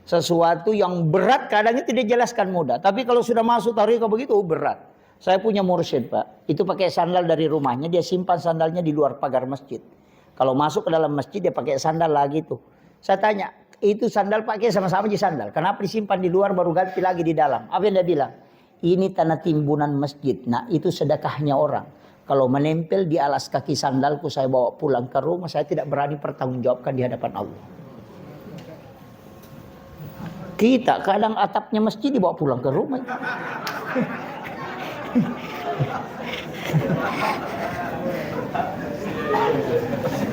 Sesuatu yang berat kadang itu dijelaskan mudah. Tapi kalau sudah masuk tarekah begitu berat. Saya punya mursyid, Pak. Itu pakai sandal dari rumahnya, dia simpan sandalnya di luar pagar masjid. Kalau masuk ke dalam masjid dia pakai sandal lagi tuh. Saya tanya, itu sandal pakai sama-sama aja sandal. Kenapa disimpan di luar baru ganti lagi di dalam? Apa yang dia bilang? Ini tanah timbunan masjid. Nah, itu sedekahnya orang. Kalau menempel di alas kaki sandalku saya bawa pulang ke rumah, saya tidak berani pertanggungjawabkan di hadapan Allah. Kita kadang atapnya masjid dibawa pulang ke rumah.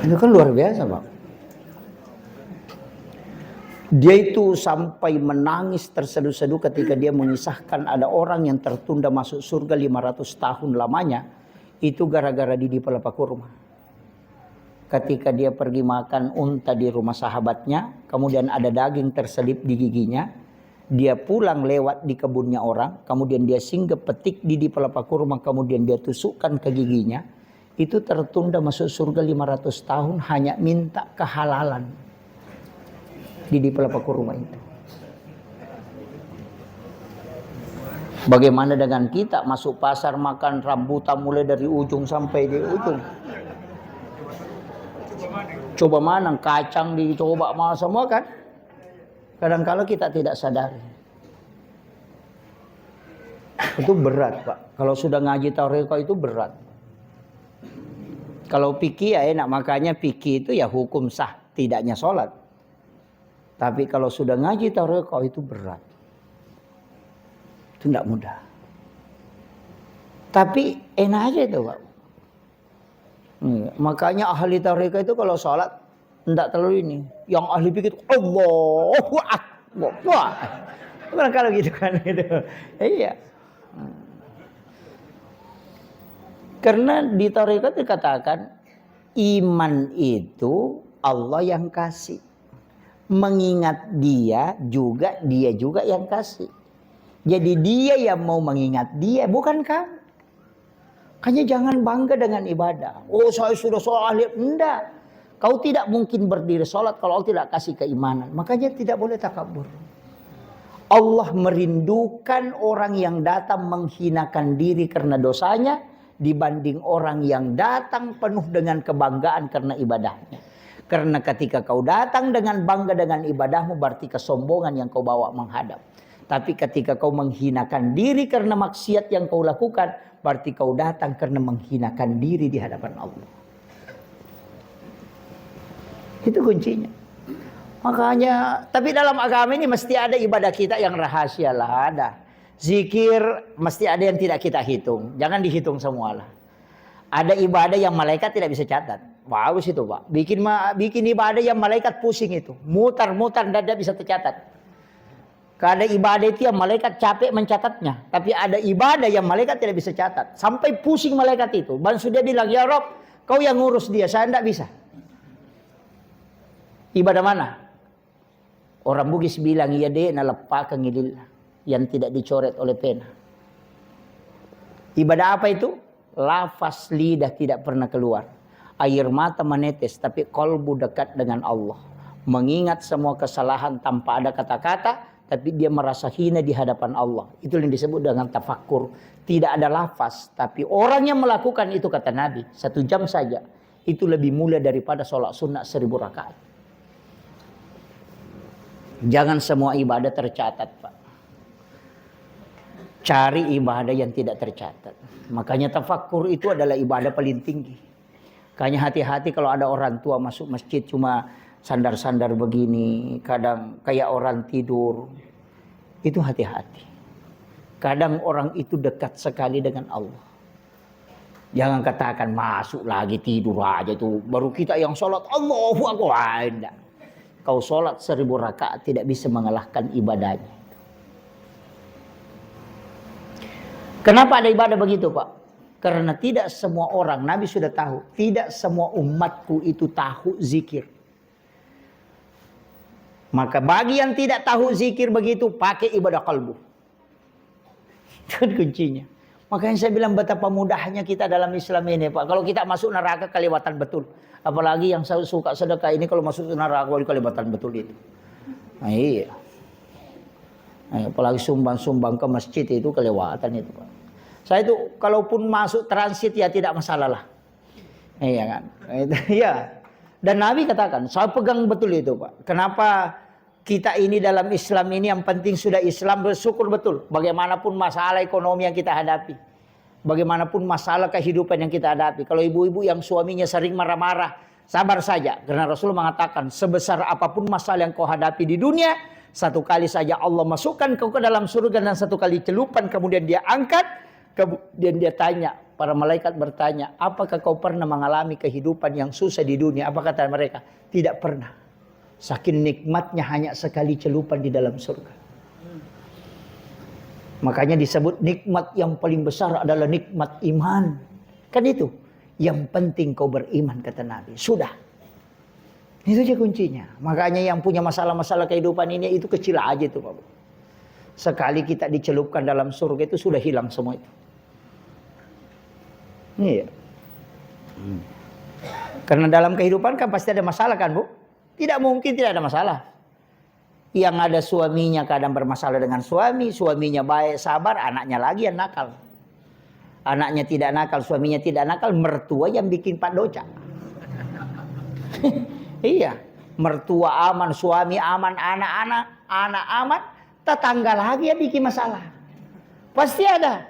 Itu kan luar biasa, Pak. Dia itu sampai menangis terseduh-seduh ketika dia mengisahkan ada orang yang tertunda masuk surga 500 tahun lamanya. Itu gara-gara di pelapa kurma. Ketika dia pergi makan unta di rumah sahabatnya, kemudian ada daging terselip di giginya. Dia pulang lewat di kebunnya orang, kemudian dia singgah petik di pelapa kurma, kemudian dia tusukkan ke giginya. Itu tertunda masuk surga 500 tahun hanya minta kehalalan di pelapa kurma itu. Bagaimana dengan kita masuk pasar makan rambutan mulai dari ujung sampai di ujung. Coba mana kacang dicoba sama semua kan. Kadang-kala kita tidak sadari. Itu berat, Pak. Kalau sudah ngaji tarekat itu berat. Kalau fikih ya enak, makanya fikih itu ya hukum sah tidaknya sholat. Tapi kalau sudah ngaji tarekat itu berat. Itu tidak mudah. Tapi enak aja itu, Pak. Makanya ahli tarekat itu kalau sholat tidak terlalu ini. Yang ahli fikih itu Allahu Akbar. Wah. Bukan kalau gitu kan itu. Iya. Karena di tarekat dikatakan iman itu Allah yang kasih. Mengingat dia juga yang kasih. Jadi dia yang mau mengingat dia, bukan kamu. Makanya jangan bangga dengan ibadah. Oh saya sudah sholat ahli. Enggak. Kau tidak mungkin berdiri sholat kalau Allah tidak kasih keimanan. Makanya tidak boleh takabur. Allah merindukan orang yang datang menghinakan diri karena dosanya dibanding orang yang datang penuh dengan kebanggaan karena ibadahnya. Karena ketika kau datang dengan bangga dengan ibadahmu berarti kesombongan yang kau bawa menghadap. Tapi ketika kau menghinakan diri karena maksiat yang kau lakukan berarti kau datang karena menghinakan diri di hadapan Allah. Itu kuncinya. Makanya, tapi dalam agama ini mesti ada ibadah kita yang rahasia lah, ada. Zikir mesti ada yang tidak kita hitung. Jangan dihitung semua lah. Ada ibadah yang malaikat tidak bisa catat. Bagus itu, Pak. Bikin ibadah yang malaikat pusing itu. Mutar-mutar tidak bisa tercatat. Ada ibadah itu yang malaikat capek mencatatnya. Tapi ada ibadah yang malaikat tidak bisa catat. Sampai pusing malaikat itu. Bang sudah bilang, ya Rob, kau yang ngurus dia, saya tidak bisa. Ibadah mana? Orang Bugis bilang, iya deh, nalepa kengilil yang tidak dicoret oleh pena. Ibadah apa itu? Lafaz lidah tidak pernah keluar. Air mata menetes, tapi kolbu dekat dengan Allah. Mengingat semua kesalahan tanpa ada kata-kata, tapi dia merasa hina di hadapan Allah. Itu yang disebut dengan tafakkur. Tidak ada lafaz, tapi orang yang melakukan itu kata Nabi, 1 jam saja, itu lebih mulia daripada sholat sunnah 1000 rakaat. Jangan semua ibadah tercatat, Pak. Cari ibadah yang tidak tercatat. Makanya tafakkur itu adalah ibadah paling tinggi. Makanya hati-hati kalau ada orang tua masuk masjid cuma sandar-sandar begini. Kadang kayak orang tidur. Itu hati-hati. Kadang orang itu dekat sekali dengan Allah. Jangan katakan masuk lagi tidur aja itu. Baru kita yang sholat Allahu Akbar. Tidak. Kau sholat 1000 rakaat tidak bisa mengalahkan ibadahnya. Kenapa ada ibadah begitu, Pak? Karena tidak semua orang, Nabi sudah tahu, tidak semua umatku itu tahu zikir. Maka bagi yang tidak tahu zikir begitu, pakai ibadah kalbu. Itu kuncinya. Makanya saya bilang betapa mudahnya kita dalam Islam ini, Pak. Kalau kita masuk neraka kelewatan betul. Apalagi yang saya suka sedekah ini kalau masuk neraka kelewatan betul itu. Nah, iya. Nah, apalagi sumbang-sumbang ke masjid itu kelewatan itu, Pak. Saya itu kalaupun masuk transit ya tidak masalah lah. Iya kan? Iya. Dan Nabi katakan, saya pegang betul itu Pak. Kenapa kita ini dalam Islam ini yang penting sudah Islam, bersyukur betul. Bagaimanapun masalah ekonomi yang kita hadapi. Bagaimanapun masalah kehidupan yang kita hadapi. Kalau ibu-ibu yang suaminya sering marah-marah, sabar saja. Karena Rasulullah mengatakan, sebesar apapun masalah yang kau hadapi di dunia, satu kali saja Allah masukkan kau ke dalam surga dan satu kali celupan kemudian dia angkat. Kemudian dia tanya, para malaikat bertanya, apakah kau pernah mengalami kehidupan yang susah di dunia? Apa kata mereka? Tidak pernah. Saking nikmatnya hanya sekali celupan di dalam surga. Makanya disebut nikmat yang paling besar adalah nikmat iman. Kan itu. Yang penting kau beriman, kata Nabi. Sudah. Itu aja kuncinya. Makanya yang punya masalah-masalah kehidupan ini itu kecil aja itu Pak. Sekali kita dicelupkan dalam surga itu sudah hilang semua itu. Iya. Karena dalam kehidupan kan pasti ada masalah kan Bu? Tidak mungkin tidak ada masalah. Yang ada suaminya kadang bermasalah dengan suami, suaminya baik sabar, anaknya lagi yang nakal. Anaknya tidak nakal, suaminya tidak nakal, mertua yang bikin Pak Doca. Iya, mertua aman, suami aman, anak aman, tetangga lagi yang bikin masalah. Pasti ada.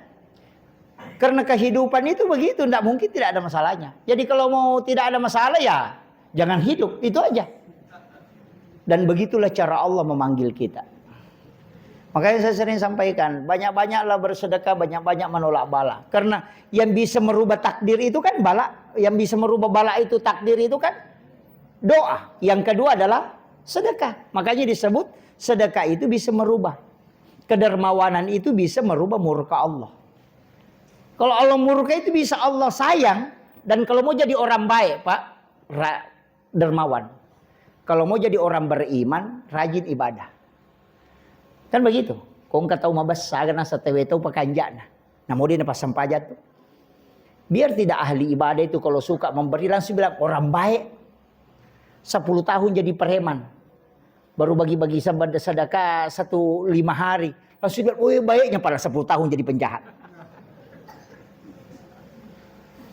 Karena kehidupan itu begitu, tidak mungkin tidak ada masalahnya. Jadi kalau mau tidak ada masalah ya jangan hidup, itu aja. Dan begitulah cara Allah memanggil kita. Makanya saya sering sampaikan, banyak-banyaklah bersedekah, banyak-banyak menolak bala. Karena yang bisa merubah takdir itu kan bala. Yang bisa merubah bala itu takdir itu kan doa. Yang kedua adalah sedekah. Makanya disebut sedekah itu bisa merubah. Kedermawanan itu bisa merubah murka Allah. Kalau Allah murka itu bisa Allah sayang. Dan kalau mau jadi orang baik Pak, dermawan. Kalau mau jadi orang beriman, rajin ibadah. Kan begitu. Kau nggak tahu mabas sagana sa tewe tahu pakanjana. Nah mau dia pas sampajat tuh. Biar tidak ahli ibadah itu kalau suka memberi langsung bilang orang baik. 10 tahun jadi preman. Baru bagi-bagi sedekah 5 hari. Langsung bilang, oh baiknya pada 10 tahun jadi penjahat.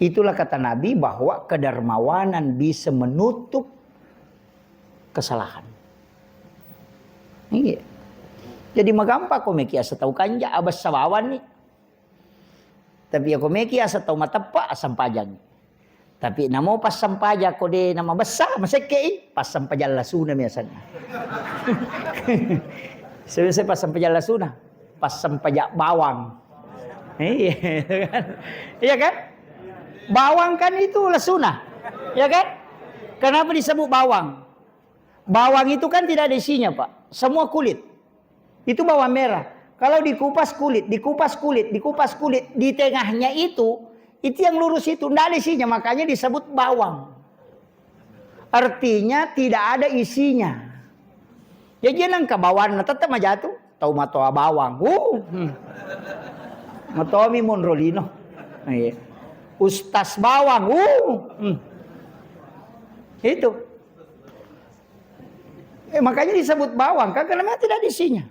Itulah kata Nabi bahwa kedermawanan bisa menutup kesalahan. Iya. Jadi magampa ko meki asa tau kanja abas sawawan ni. Tapi ako meki asa tau matapa asam pajang. Tapi namo pas sampaja ko de nama basa masekei pas sampaja lasuna biasanya. Saya pas sampaja lasuna, pas sampaja bawang. Iya kan? Iya kan? Bawang kan itu lasuna. Ya kan? Kenapa disebut bawang? Bawang itu kan tidak ada isinya Pak. Semua kulit. Itu bawang merah. Kalau dikupas kulit, dikupas kulit, dikupas kulit. Di tengahnya itu yang lurus itu. Tidak ada isinya. Makanya disebut bawang. Artinya tidak ada isinya. Ya jangan ke bawang. Tetap aja tuh. Tahu matoa bawang. Matoa mi monrolino. Ustaz bawang. Itu. Makanya disebut bawang. Karena tidak ada isinya.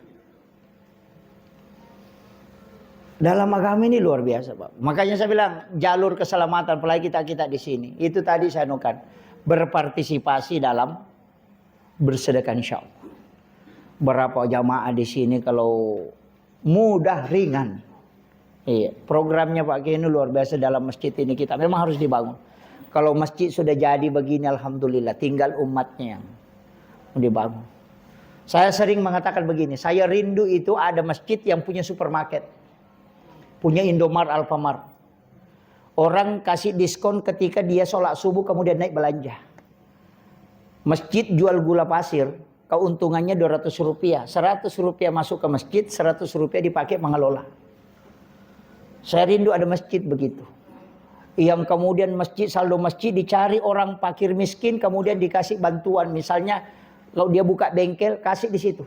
Dalam agama ini luar biasa Pak. Makanya saya bilang jalur keselamatan apalagi kita di sini. Itu tadi saya nukan. Berpartisipasi dalam bersedekah insya Allah. Berapa jamaah di sini kalau mudah ringan. Iya, programnya Pak Kiai ini luar biasa dalam masjid ini kita memang harus dibangun. Kalau masjid sudah jadi begini alhamdulillah, tinggal umatnya yang dibangun. Saya sering mengatakan begini, saya rindu itu ada masjid yang punya supermarket. Punya Indomart, Alfamart. Orang kasih diskon ketika dia sholat subuh kemudian naik belanja. Masjid jual gula pasir, keuntungannya 200 rupiah. 100 rupiah masuk ke masjid, 100 rupiah dipakai mengelola. Saya rindu ada masjid begitu. Yang kemudian masjid, saldo masjid dicari orang fakir miskin kemudian dikasih bantuan. Misalnya kalau dia buka bengkel, kasih di situ.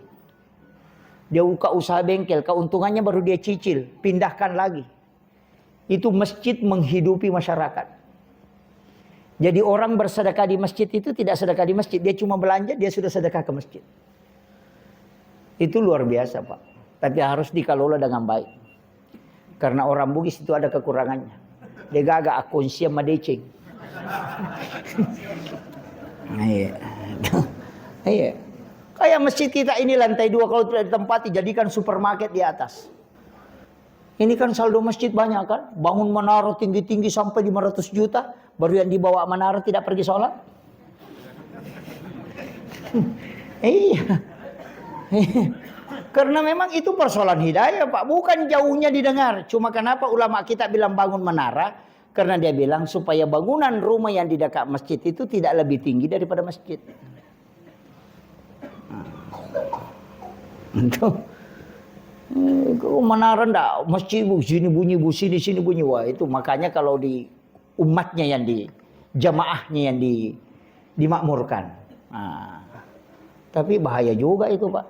Dia buka usaha bengkel, keuntungannya baru dia cicil, pindahkan lagi. Itu masjid menghidupi masyarakat. Jadi orang bersedekah di masjid itu tidak sedekah di masjid. Dia cuma belanja, dia sudah sedekah ke masjid. Itu luar biasa Pak. Tapi harus dikelola dengan baik. Karena orang Bugis itu ada kekurangannya. Dia gagak akun siam madeceng. Iya. Iya. Kayak masjid kita ini lantai 2 kalau tidak ditempati jadikan supermarket di atas. Ini kan saldo masjid banyak kan? Bangun menara tinggi-tinggi sampai 500 juta. Baru yang dibawa menara tidak pergi sholat. Iya. Karena memang itu persoalan hidayah Pak. Bukan jauhnya didengar. Cuma kenapa ulama kita bilang bangun menara? Karena dia bilang supaya bangunan rumah yang di dekat masjid itu tidak lebih tinggi daripada masjid. Itu menara ndak masjid sini bunyi sini bunyi. Wah itu makanya kalau di umatnya yang di jamaahnya yang dimakmurkan. Nah, tapi bahaya juga itu Pak.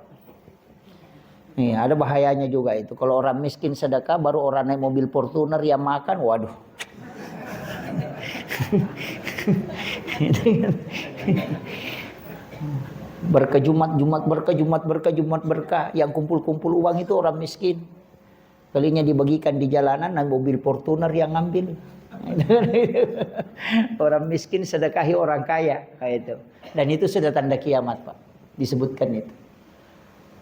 Nih ada bahayanya juga itu. Kalau orang miskin sedekah baru orang naik mobil Fortuner yang makan, waduh. Berkah. Yang kumpul-kumpul uang itu orang miskin. Kalinya dibagikan di jalanan, naik mobil Fortuner yang ngambil. Orang miskin sedekahi orang kaya, kayak itu. Dan itu sudah tanda kiamat Pak. Disebutkan itu.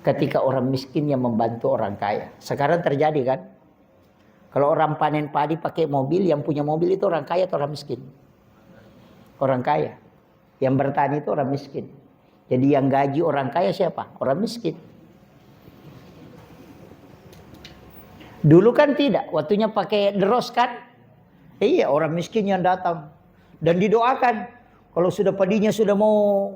Ketika orang miskin yang membantu orang kaya. Sekarang terjadi kan? Kalau orang panen padi pakai mobil, yang punya mobil itu orang kaya atau orang miskin? Orang kaya. Yang bertani itu orang miskin. Jadi yang gaji orang kaya siapa? Orang miskin. Dulu kan tidak. Waktunya pakai deros kan? Iya orang miskin yang datang. Dan didoakan. Kalau sudah padinya sudah mau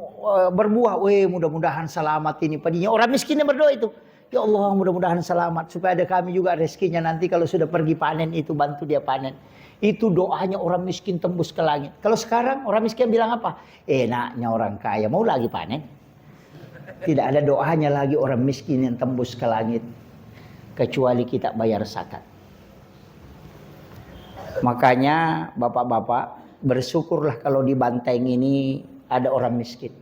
berbuah. Mudah-mudahan selamat ini padinya. Orang miskin yang berdoa itu. Ya Allah mudah-mudahan selamat. Supaya ada kami juga rezekinya nanti kalau sudah pergi panen itu bantu dia panen. Itu doanya orang miskin tembus ke langit. Kalau sekarang orang miskin bilang apa? Enaknya orang kaya mau lagi panen. Tidak ada doanya lagi orang miskin yang tembus ke langit. Kecuali kita bayar zakat. Makanya bapak-bapak bersyukurlah kalau di Banteng ini ada orang miskin.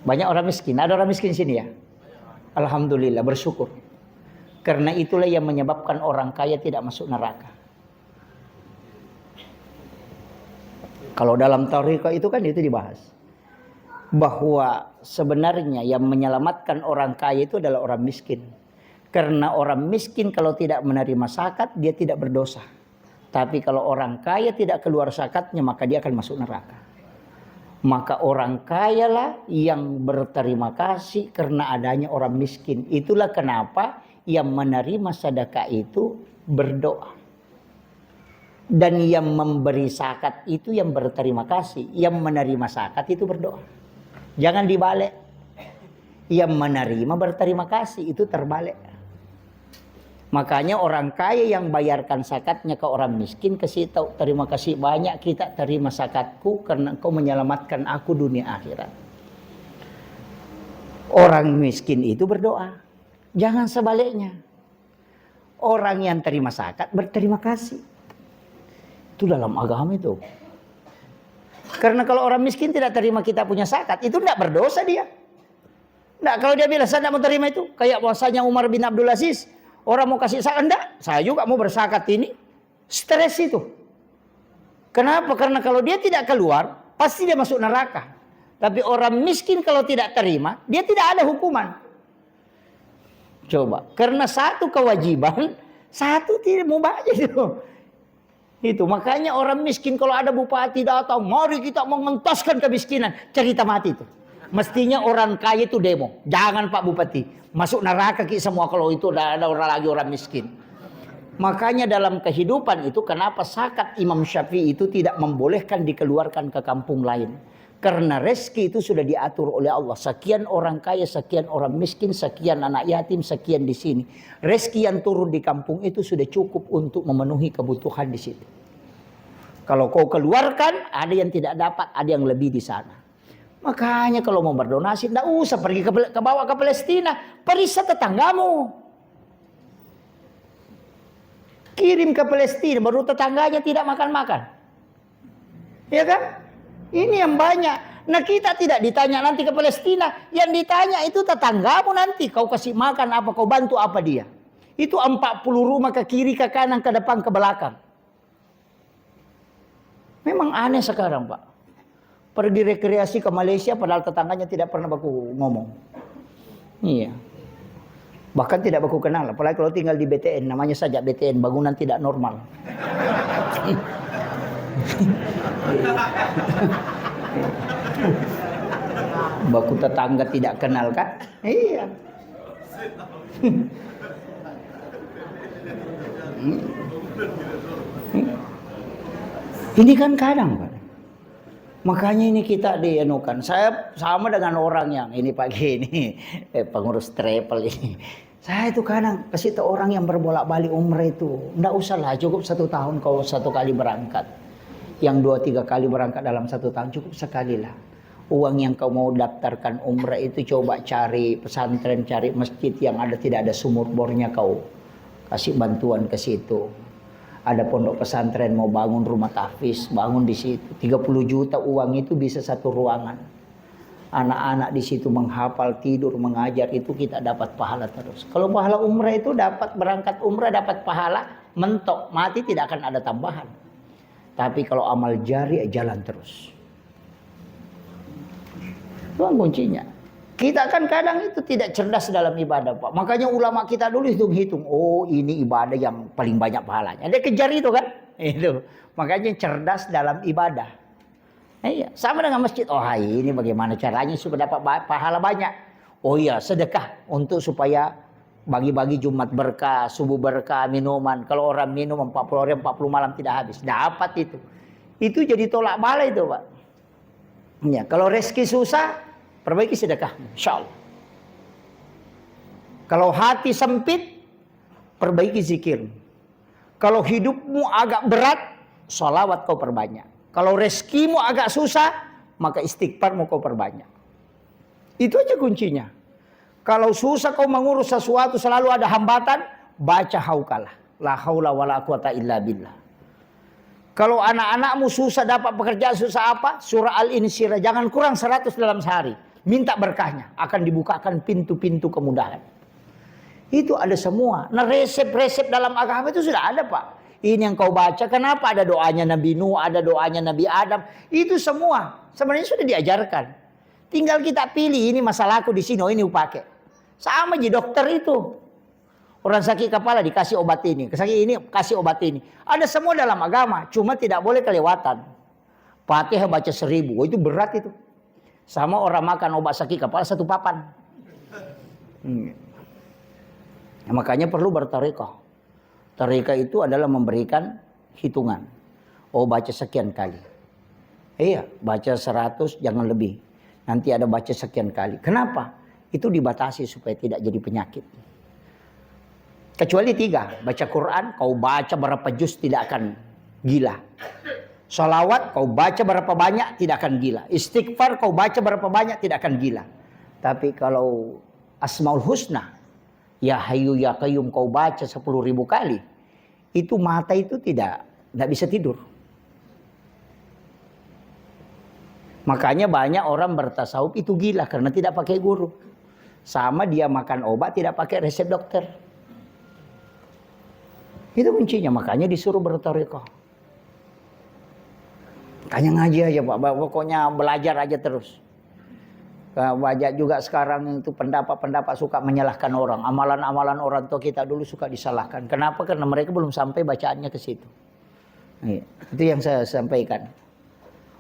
Banyak orang miskin. Ada orang miskin sini ya? Alhamdulillah bersyukur. Karena itulah yang menyebabkan orang kaya tidak masuk neraka. Kalau dalam tarekat itu kan itu dibahas. Bahwa sebenarnya yang menyelamatkan orang kaya itu adalah orang miskin. Karena orang miskin kalau tidak menerima zakat dia tidak berdosa. Tapi kalau orang kaya tidak keluar zakatnya maka dia akan masuk neraka. Maka orang kayalah yang berterima kasih karena adanya orang miskin. Itulah kenapa yang menerima sedekah itu berdoa. Dan yang memberi zakat itu yang berterima kasih. Yang menerima zakat itu berdoa. Jangan dibalik. Yang menerima berterima kasih itu terbalik. Makanya orang kaya yang bayarkan zakatnya ke orang miskin kasih tahu, terima kasih banyak kita terima zakatku karena engkau menyelamatkan aku dunia akhirat. Orang miskin itu berdoa. Jangan sebaliknya. Orang yang terima zakat berterima kasih. Itu dalam agama itu. Karena kalau orang miskin tidak terima kita punya zakat, itu tidak berdosa dia. Tidak, kalau dia bilang saya tidak mau terima itu. Kayak bahasanya Umar bin Abdul Aziz. Orang mau kasih zakat, enggak. Saya juga mau berzakat ini. Stres itu. Kenapa? Karena kalau dia tidak keluar, pasti dia masuk neraka. Tapi orang miskin kalau tidak terima, dia tidak ada hukuman. Coba. Karena satu kewajiban, satu tidak mubah itu. Itu. Makanya orang miskin kalau ada bupati datang, mari kita mengentaskan kemiskinan. Cerita mati itu. Mestinya orang kaya itu demo. Jangan Pak Bupati. Masuk neraka kita semua kalau itu ada orang lagi orang miskin. Makanya dalam kehidupan itu kenapa zakat Imam Syafi'i itu tidak membolehkan dikeluarkan ke kampung lain. Karena rezeki itu sudah diatur oleh Allah. Sekian orang kaya, sekian orang miskin, sekian anak yatim, sekian di sini. Rezeki yang turun di kampung itu sudah cukup untuk memenuhi kebutuhan di situ. Kalau kau keluarkan, ada yang tidak dapat, ada yang lebih di sana. Makanya kalau mau berdonasi, tidak usah pergi ke bawah ke Palestina. Periksa tetanggamu. Kirim ke Palestina, baru tetangganya tidak makan-makan. Ya kan? Ini yang banyak. Nah kita tidak ditanya nanti ke Palestina. Yang ditanya itu tetanggamu nanti. Kau kasih makan apa, kau bantu apa dia. Itu 40 rumah ke kiri, ke kanan, ke depan, ke belakang. Memang aneh sekarang, Pak. Pergi rekreasi ke Malaysia padahal tetangganya tidak pernah baku ngomong. Iya. Bahkan tidak baku kenal. Apalagi kalau tinggal di BTN, namanya saja BTN, bangunan tidak normal. Baku tetangga tidak kenal kan? Iya. Ini kan kadang, Pak. Makanya ini kita dienukan. Saya sama dengan orang yang ini pagi ini pengurus travel ini. Saya itu kadang kasih tahu orang yang berbolak-balik umrah itu, nggak usah lah, cukup 1 tahun kau 1 kali berangkat. Yang 2-3 kali berangkat dalam 1 tahun cukup sekali lah. Uang yang kau mau daftarkan umrah itu coba cari pesantren, cari masjid yang tidak ada sumur bornya, kau kasih bantuan ke situ. Ada pondok pesantren mau bangun rumah tahfiz, bangun di situ. 30 juta uang itu bisa 1 ruangan. Anak-anak di situ menghafal, tidur, mengajar, itu kita dapat pahala terus. Kalau pahala umrah itu dapat berangkat umrah dapat pahala, mentok, mati tidak akan ada tambahan. Tapi kalau amal jari jalan terus. Itu kuncinya. Kita kan kadang itu tidak cerdas dalam ibadah, Pak. Makanya ulama kita dulu hitung-hitung. Oh, ini ibadah yang paling banyak pahalanya. Dia kejar itu kan. Itu. Makanya cerdas dalam ibadah. Iya. Sama dengan masjid. Oh, ini bagaimana caranya supaya dapat pahala banyak. Oh iya, sedekah untuk supaya bagi-bagi Jumat berkah, subuh berkah, minuman. Kalau orang minum 40 hari 40 malam tidak habis. Dapat itu. Itu jadi tolak bala itu, Pak. Ya, kalau rezeki susah, perbaiki sedekah, insyaallah. Kalau hati sempit, perbaiki zikir. Kalau hidupmu agak berat, sholawat kau perbanyak. Kalau rezekimu agak susah, maka istighfarmu kau perbanyak. Itu aja kuncinya. Kalau susah kau mengurus sesuatu, selalu ada hambatan, baca haukalah. La haula wala quwata illa billah. Kalau anak-anakmu susah dapat pekerjaan, susah apa? Surah Al-Insyirah. Jangan kurang 100 dalam sehari. Minta berkahnya. Akan dibukakan pintu-pintu kemudahan. Itu ada semua. Nah, resep-resep dalam agama itu sudah ada, Pak. Ini yang kau baca. Kenapa ada doanya Nabi Nuh, ada doanya Nabi Adam. Itu semua sebenarnya sudah diajarkan. Tinggal kita pilih, ini masalahku di sini, oh ini pakai. Sama di dokter itu. Orang sakit kepala dikasih obat ini, sakit ini kasih obat ini. Ada semua dalam agama, cuma tidak boleh kelewatan. Fatihah baca 1000, oh, itu berat itu. Sama orang makan obat sakit kepala 1 papan. Nah, makanya perlu bertarekah. Tarekah itu adalah memberikan hitungan. Oh, baca sekian kali. Iya, baca 100 jangan lebih. Nanti ada baca sekian kali. Kenapa? Itu dibatasi supaya tidak jadi penyakit. Kecuali 3, baca Quran, kau baca berapa juz tidak akan gila. Sholawat, kau baca berapa banyak tidak akan gila. Istighfar, kau baca berapa banyak tidak akan gila. Tapi kalau Asmaul Husna, Ya Hayyu Ya Qayyum, kau baca 10.000 kali, itu mata itu tidak bisa tidur. Makanya banyak orang bertasawuf itu gila karena tidak pakai guru. Sama dia makan obat tidak pakai resep dokter. Itu kuncinya, makanya disuruh bertarekah. Makanya ngaji aja, Pak. Pokoknya belajar aja terus. Banyak juga sekarang itu pendapat-pendapat suka menyalahkan orang. Amalan-amalan orang tua kita dulu suka disalahkan. Kenapa? Karena mereka belum sampai bacaannya ke situ. Itu yang saya sampaikan.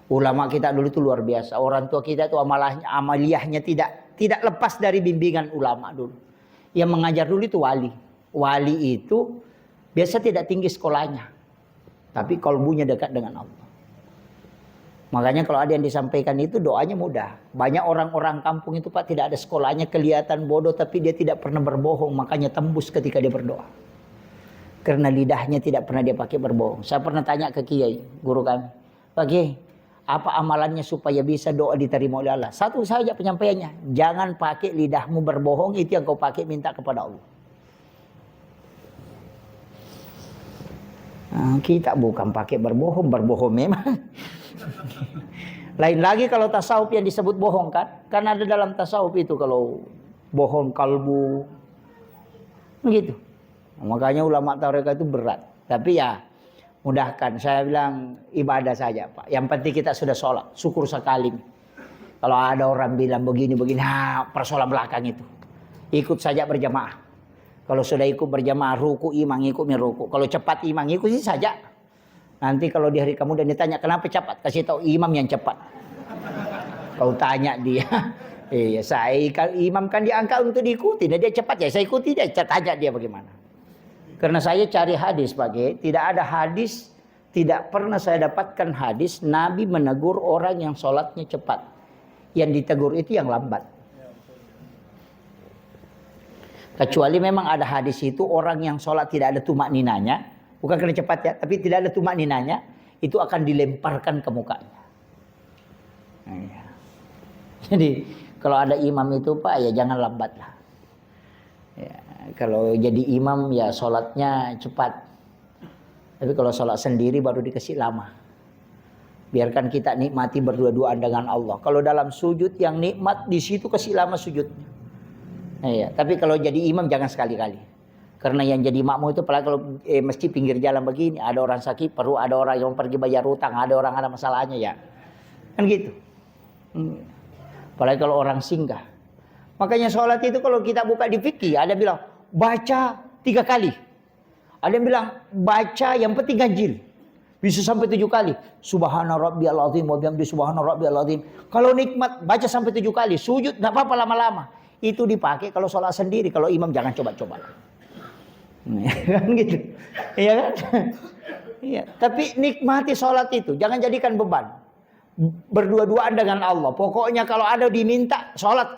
Ulama kita dulu itu luar biasa. Orang tua kita itu amaliyahnya tidak lepas dari bimbingan ulama dulu. Yang mengajar dulu itu wali. Wali itu biasa tidak tinggi sekolahnya, tapi kalbunya dekat dengan Allah. Makanya kalau ada yang disampaikan itu doanya mudah. Banyak orang-orang kampung itu, Pak, tidak ada sekolahnya, kelihatan bodoh, tapi dia tidak pernah berbohong. Makanya tembus ketika dia berdoa. Karena lidahnya tidak pernah dia pakai berbohong. Saya pernah tanya ke Kiai, guru kami, Pak Kiai, apa amalannya supaya bisa doa diterima oleh Allah? Satu saja penyampaiannya, jangan pakai lidahmu berbohong, itu yang kau pakai minta kepada Allah. Kita bukan pakai berbohong memang. Lain lagi kalau tasawuf yang disebut bohong kan? Karena ada dalam tasawuf itu kalau bohong kalbu. Begitu. Makanya ulama tarekat itu berat. Tapi ya mudahkan. Saya bilang ibadah saja Pak. Yang penting kita sudah sholat. Syukur sekali. Kalau ada orang bilang begini-begini, persoalan belakang itu. Ikut saja berjamaah. Kalau sudah ikut berjamaah, ruku imam ikutnya ruku. Kalau cepat imam ikuti saja. Nanti kalau di hari kemudian ditanya kenapa cepat, kasih tahu imam yang cepat. Kau tanya dia. Iya, imam kan diangkat untuk diikuti. Dan dia cepat ya, saya ikuti dia. Tanya dia bagaimana. Karena saya cari hadis pakai, tidak ada hadis, tidak pernah saya dapatkan hadis Nabi menegur orang yang sholatnya cepat. Yang ditegur itu yang lambat. Kecuali memang ada hadis itu orang yang sholat tidak ada tumak ninanya, bukan karena cepat ya, tapi tidak ada tumak ninanya, itu akan dilemparkan ke mukanya. Nah, jadi kalau ada imam itu Pak ya jangan lambat lah. Ya, kalau jadi imam ya sholatnya cepat. Tapi kalau sholat sendiri baru dikasih lama. Biarkan kita nikmati berdua-duaan dengan Allah. Kalau dalam sujud yang nikmat di situ kasih lama sujudnya. Ya, tapi kalau jadi imam jangan sekali-kali. Karena yang jadi makmum itu apalagi kalau masjid pinggir jalan begini, ada orang sakit, perlu ada orang yang pergi bayar utang, ada orang ada masalahnya ya. Kan gitu. Apalagi kalau orang singgah. Makanya sholat itu kalau kita buka di fikih, ada bilang baca 3 kali. Ada yang bilang baca yang penting ganjil. Bisa sampai 7 kali. Subhana rabbiyal azim wa bihamdi subhana rabbiyal azim. Kalau nikmat baca sampai 7 kali. Sujud enggak apa-apa lama-lama. Itu dipakai kalau sholat sendiri. Kalau imam jangan coba-coba. Kan gitu. Iya kan? Iya. Tapi nikmati sholat itu. Jangan jadikan beban. Berdua-duaan dengan Allah. Pokoknya kalau ada diminta sholat.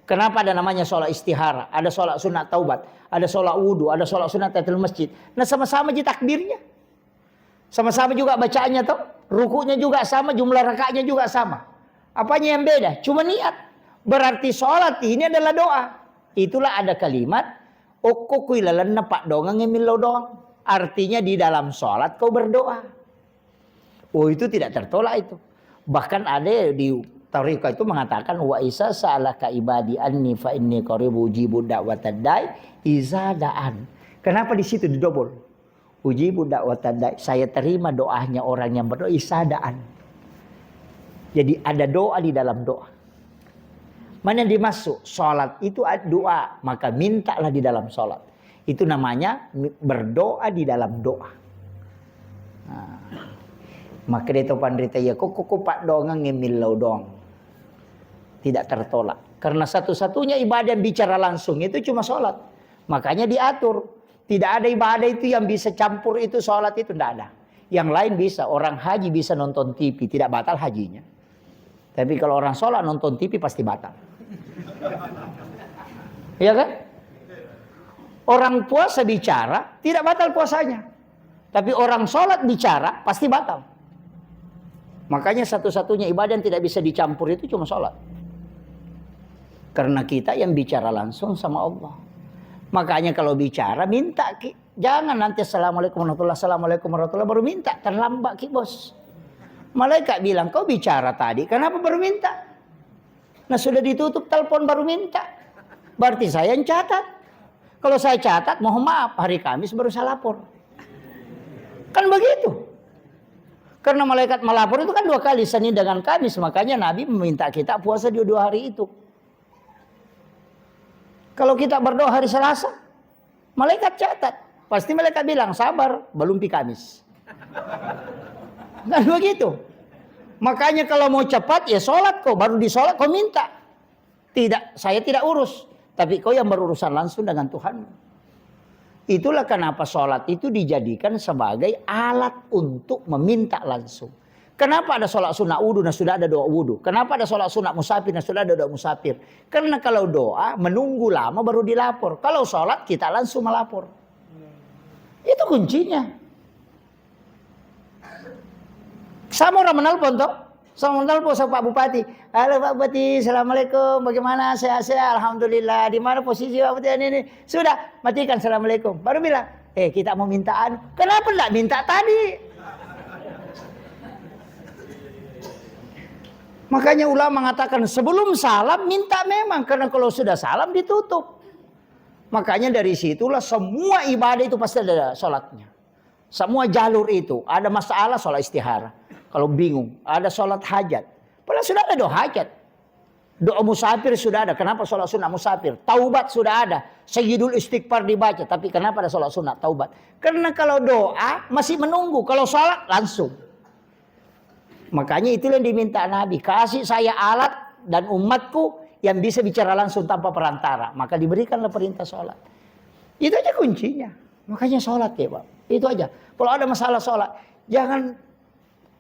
Kenapa ada namanya sholat istihara? Ada sholat sunat taubat. Ada sholat wudhu. Ada sholat sunat tahiyatul masjid. Nah sama-sama aja takbirnya. Sama-sama juga bacaannya toh. Rukuknya juga sama. Jumlah rakaatnya juga sama. Apanya yang beda? Cuma niat. Berarti sholat ini adalah doa. Itulah ada kalimat. Okukuilalan pak dongang ngemil doang. Artinya di dalam sholat kau berdoa. Oh itu tidak tertolak itu. Bahkan ada di Tariqah itu mengatakan wa isa sa'alaka ibadi anni fa inni qaribu ujibu da'watad da'i iza da'an. Kenapa di situ didobol? Ujibu da'watad da'i, saya terima doanya orang yang berdoa iza da'an. Jadi ada doa di dalam doa. Mana yang dimasuk? Salat itu doa, maka mintalah di dalam salat. Itu namanya berdoa di dalam doa. Nah, maka dia tahu pandrita ya kok pak dongang ngemil dong. Tidak tertolak. Karena satu-satunya ibadah yang bicara langsung itu cuma sholat. Makanya diatur. Tidak ada ibadah itu yang bisa campur itu sholat itu. Tidak ada. Yang lain bisa. Orang haji bisa nonton TV. Tidak batal hajinya. Tapi kalau orang sholat nonton TV pasti batal. Iya kan? Orang puasa bicara tidak batal puasanya. Tapi orang sholat bicara pasti batal. Makanya satu-satunya ibadah yang tidak bisa dicampur itu cuma sholat. Karena kita yang bicara langsung sama Allah. Makanya kalau bicara minta ki. Jangan nanti assalamualaikum warahmatullahi baru minta. Terlambat ki bos. Malaikat bilang kau bicara tadi. Kenapa baru minta? Nah sudah ditutup telepon baru minta. Berarti saya yang catat. Kalau saya catat mohon maaf hari Kamis baru saya lapor. Kan begitu. Karena malaikat melapor itu kan 2 kali. Senin dengan Kamis. Makanya Nabi meminta kita puasa di 2 hari itu. Kalau kita berdoa hari Selasa, malaikat catat. Pasti malaikat bilang, sabar, belum pi Kamis. Kan begitu. Makanya kalau mau cepat, ya sholat kau. Baru di sholat kau minta. Tidak, saya tidak urus. Tapi kau yang berurusan langsung dengan Tuhan. Itulah kenapa sholat itu dijadikan sebagai alat untuk meminta langsung. Kenapa ada sholat sunat wudhu dan sudah ada doa wudhu? Kenapa ada sholat sunat musafir dan sudah ada doa musafir? Karena kalau doa menunggu lama baru dilapor. Kalau sholat kita langsung melapor. Itu kuncinya. Sama orang menelpon toh. Sama menelpon sama Pak Bupati. Halo Pak Bupati, assalamualaikum. Bagaimana? Sehat-sehat, alhamdulillah. Di mana posisi Pak Bupati ini? Sudah, matikan assalamualaikum. Baru bilang, kita mau mintaan. Kenapa enggak minta tadi? Makanya ulama mengatakan sebelum salam minta memang. Karena kalau sudah salam ditutup. Makanya dari situlah semua ibadah itu pasti ada sholatnya. Semua jalur itu ada masalah sholat istihara. Kalau bingung ada sholat hajat. Padahal sudah ada doa hajat. Doa musafir sudah ada. Kenapa sholat sunat musafir? Taubat sudah ada. Sayyidul istighfar dibaca. Tapi kenapa ada sholat sunat taubat? Karena kalau doa masih menunggu. Kalau sholat langsung. Makanya itulah yang diminta Nabi. Kasih saya alat dan umatku yang bisa bicara langsung tanpa perantara. Maka diberikanlah perintah sholat. Itu aja kuncinya. Makanya sholat ya Pak. Itu aja. Kalau ada masalah sholat. Jangan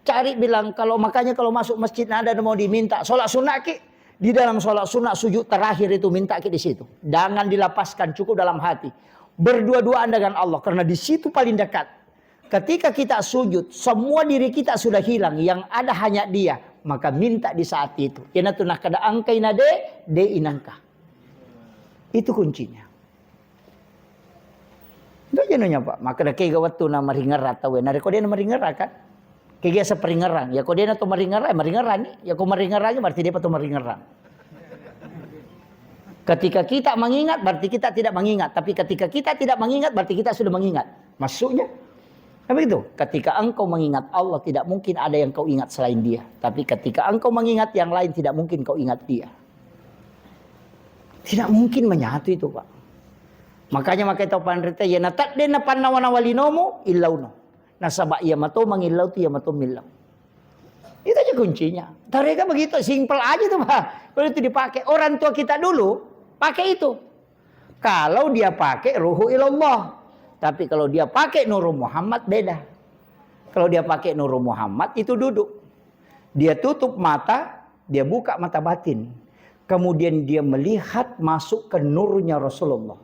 cari bilang. Makanya kalau masuk masjid ada mau diminta. Sholat sunat ki. Di dalam sholat sunat sujud terakhir itu minta ki di situ. Jangan dilapaskan, cukup dalam hati. Berdua-duaan dengan Allah. Karena di situ paling dekat. Ketika kita sujud. Semua diri kita sudah hilang. Yang ada hanya dia. Maka minta di saat itu. Yana tunah kada angkai nade de inangka. Itu kuncinya. Itu aja nanya Pak. Maka dah kaya waktu na maringerat tahu. Nari kau dia na maringerat kan? Kaya sa peringeran. Ya kau dia na to maringerat. Maringeran ni. Ya kau maringerannya berarti dia patu maringeran. Ketika kita mengingat berarti kita tidak mengingat. Tapi ketika kita tidak mengingat berarti kita sudah mengingat. Maksudnya. Tapi itu, ketika engkau mengingat Allah tidak mungkin ada yang kau ingat selain dia. Tapi ketika engkau mengingat yang lain tidak mungkin kau ingat dia. Tidak mungkin menyatu itu Pak. Makanya tahu panrita ya natat de na pannawana walinomo illauno. Nasaba ia mato mangillau tu ia mato millau. Itu aja kuncinya. Tareka begitu simpel aja tuh Pak. Kalau itu dipakai orang tua kita dulu pakai itu. Kalau dia pakai ruhu ilallah. Tapi kalau dia pakai Nurul Muhammad beda. Kalau dia pakai Nurul Muhammad itu duduk. Dia tutup mata, dia buka mata batin. Kemudian dia melihat masuk ke nurnya Rasulullah.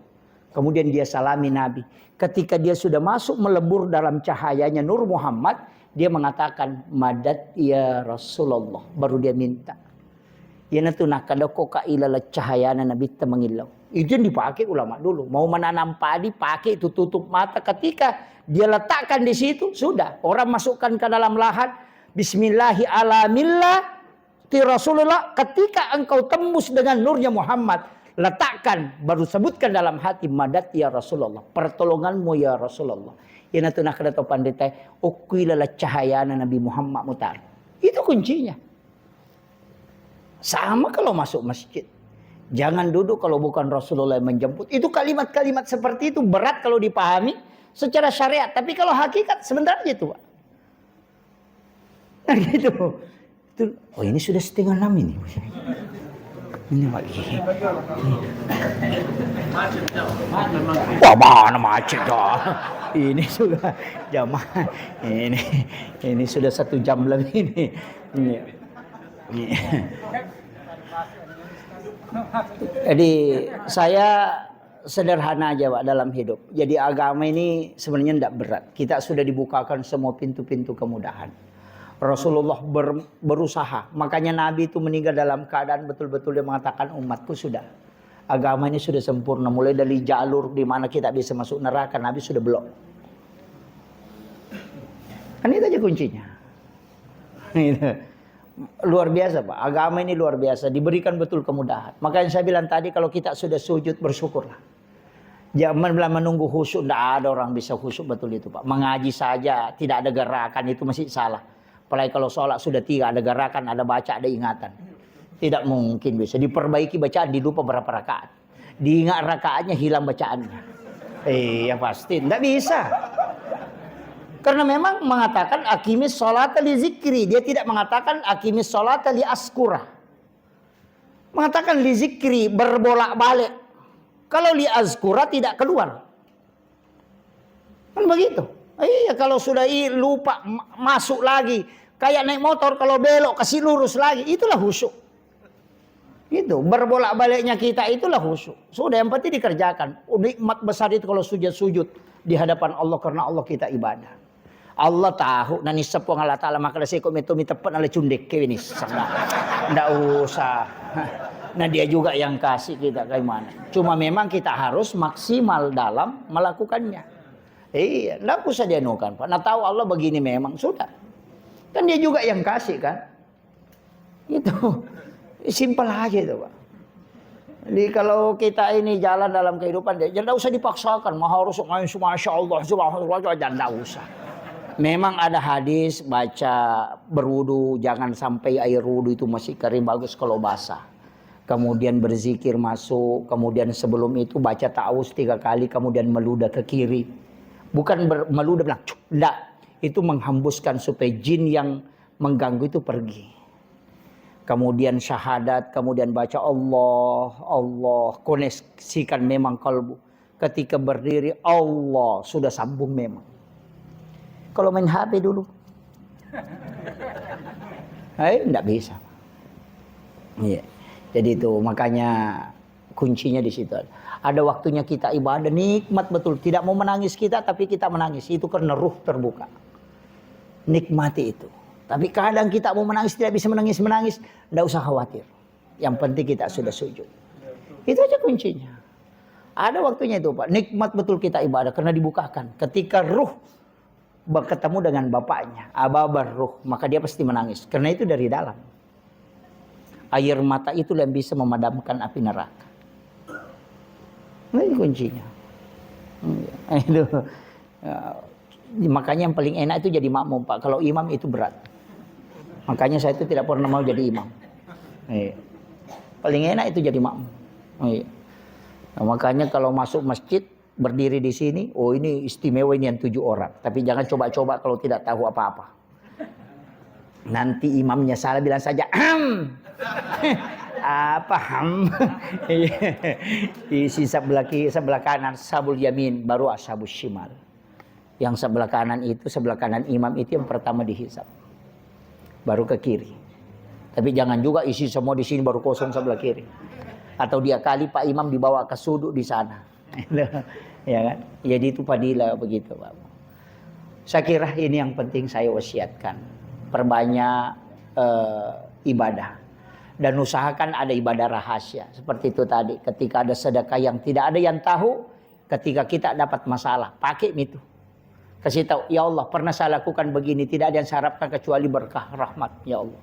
Kemudian dia salami Nabi. Ketika dia sudah masuk melebur dalam cahayanya Nur Muhammad, dia mengatakan madad ya Rasulullah. Baru dia minta. Yana tunah kadako ka ilala cahayana Nabi temengilau. Itu yang dipakai ulama dulu. Mau menanam padi pakai itu tutup mata. Ketika dia letakkan di situ sudah. Orang masukkan ke dalam lahan. Bismillahi ala millah ti Rasulullah. Ketika engkau tembus dengan nurnya Muhammad. Letakkan. Baru sebutkan dalam hati. Madad ya Rasulullah. Pertolonganmu ya Rasulullah. Yana tunah kadako pandita. Ukuilala cahayana Nabi Muhammad mutar. Itu kuncinya. Sama kalau masuk masjid. Jangan duduk kalau bukan Rasulullah yang menjemput. Itu kalimat-kalimat seperti itu berat kalau dipahami secara syariat. Tapi kalau hakikat sebentar aja itu Pak. Nah gitu. Oh ini sudah 5:30 ini. Ini lagi. Wah mana macet dah. Ini sudah jamaah. Ini sudah 1 jam lebih ini. Jadi saya sederhana aja Pak dalam hidup. Jadi agama ini sebenarnya tidak berat. Kita sudah dibukakan semua pintu-pintu kemudahan. Rasulullah berusaha. Makanya Nabi itu meninggal dalam keadaan betul-betul dia mengatakan umatku sudah. Agama ini sudah sempurna. Mulai dari jalur di mana kita bisa masuk neraka. Nabi sudah belum. Kan itu aja kuncinya. Luar biasa Pak. Agama ini luar biasa. Diberikan betul kemudahan. Makanya saya bilang tadi kalau kita sudah sujud bersyukurlah. Jangan menunggu khusyuk. Tidak ada orang bisa khusyuk betul itu Pak. Mengaji saja tidak ada gerakan itu masih salah. Apalagi kalau sholat sudah 3 ada gerakan, ada baca, ada ingatan. Tidak mungkin bisa. Diperbaiki bacaan dilupa berapa rakaat. Diingat rakaatnya hilang bacaannya. Ya pasti. Tidak bisa. Karena memang mengatakan akimis sholata li zikri. Dia tidak mengatakan akimis sholata li askura. Mengatakan li zikri berbolak-balik. Kalau li askura tidak keluar. Kan begitu. Iya kalau sudah lupa masuk lagi. Kayak naik motor kalau belok kasih lurus lagi. Itulah khusyuk. Itu berbolak-baliknya kita itulah khusyuk. Sudah yang penting dikerjakan. Nikmat besar itu kalau sujud-sujud di hadapan Allah karena Allah kita ibadah. Allah tahu nani sepong Allah Ta'ala maka seko meto tepat ala cundek ke ini ndak usah. Nah dia juga yang kasih kita kayak mana. Cuma memang kita harus maksimal dalam melakukannya. Iya, ndak usah dia nukan Pak. Nah tahu Allah begini memang sudah. Kan dia juga yang kasih kan. Itu simpel aja itu Pak. Jadi kalau kita ini jalan dalam kehidupan, jangan usah dipaksakan. Harus masya Allah, jangan usah. Memang ada hadis baca berwudu, jangan sampai air wudu itu masih kering, bagus kalau basah. Kemudian berzikir masuk, kemudian sebelum itu baca ta'awuz 3 kali, kemudian meludah ke kiri. Bukan meludah bilang, enggak. Itu menghembuskan supaya jin yang mengganggu itu pergi. Kemudian syahadat, kemudian baca Allah, koneksikan memang kalbu. Ketika berdiri, Allah sudah sambung memang. Kalau main HP dulu, enggak bisa. Iya. Jadi itu makanya kuncinya di situ. Ada waktunya kita ibadah nikmat betul. Tidak mau menangis kita, tapi kita menangis. Itu karena ruh terbuka. Nikmati itu. Tapi kadang kita mau menangis tidak bisa menangis. Tidak usah khawatir. Yang penting kita sudah sujud. Itu aja kuncinya. Ada waktunya itu Pak. Nikmat betul kita ibadah karena dibukakan. Ketika ruh bertemu dengan bapaknya, ababar ruh, maka dia pasti menangis. Karena itu dari dalam. Air mata itu yang bisa memadamkan api neraka. Nah, ini kuncinya. Itu. Makanya yang paling enak itu jadi makmum Pak. Kalau imam itu berat. Makanya saya itu tidak pernah mau jadi imam. Paling enak itu jadi makmum. Nah, makanya kalau masuk masjid berdiri di sini, oh ini istimewa ini yang 7 orang. Tapi jangan coba-coba kalau tidak tahu apa-apa. Nanti imamnya salah bilang saja apa di sebelah kanan sabul yamin, baru ashabus shimal. Yang sebelah kanan itu, sebelah kanan imam itu yang pertama dihisab. Baru ke kiri. Tapi jangan juga isi semua di sini baru kosong sebelah kiri. Atau dia kali Pak Imam dibawa ke sudut di sana. Ya kan? Jadi itu fadilah begitu Pak. Saya kira ini yang penting saya wasiatkan. Perbanyak ibadah. Dan usahakan ada ibadah rahasia. Seperti itu tadi. Ketika ada sedekah yang tidak ada yang tahu. Ketika kita dapat masalah. Pakai itu. Kasih tahu. Ya Allah pernah saya lakukan begini. Tidak ada yang saya harapkan kecuali berkah rahmat. Ya Allah.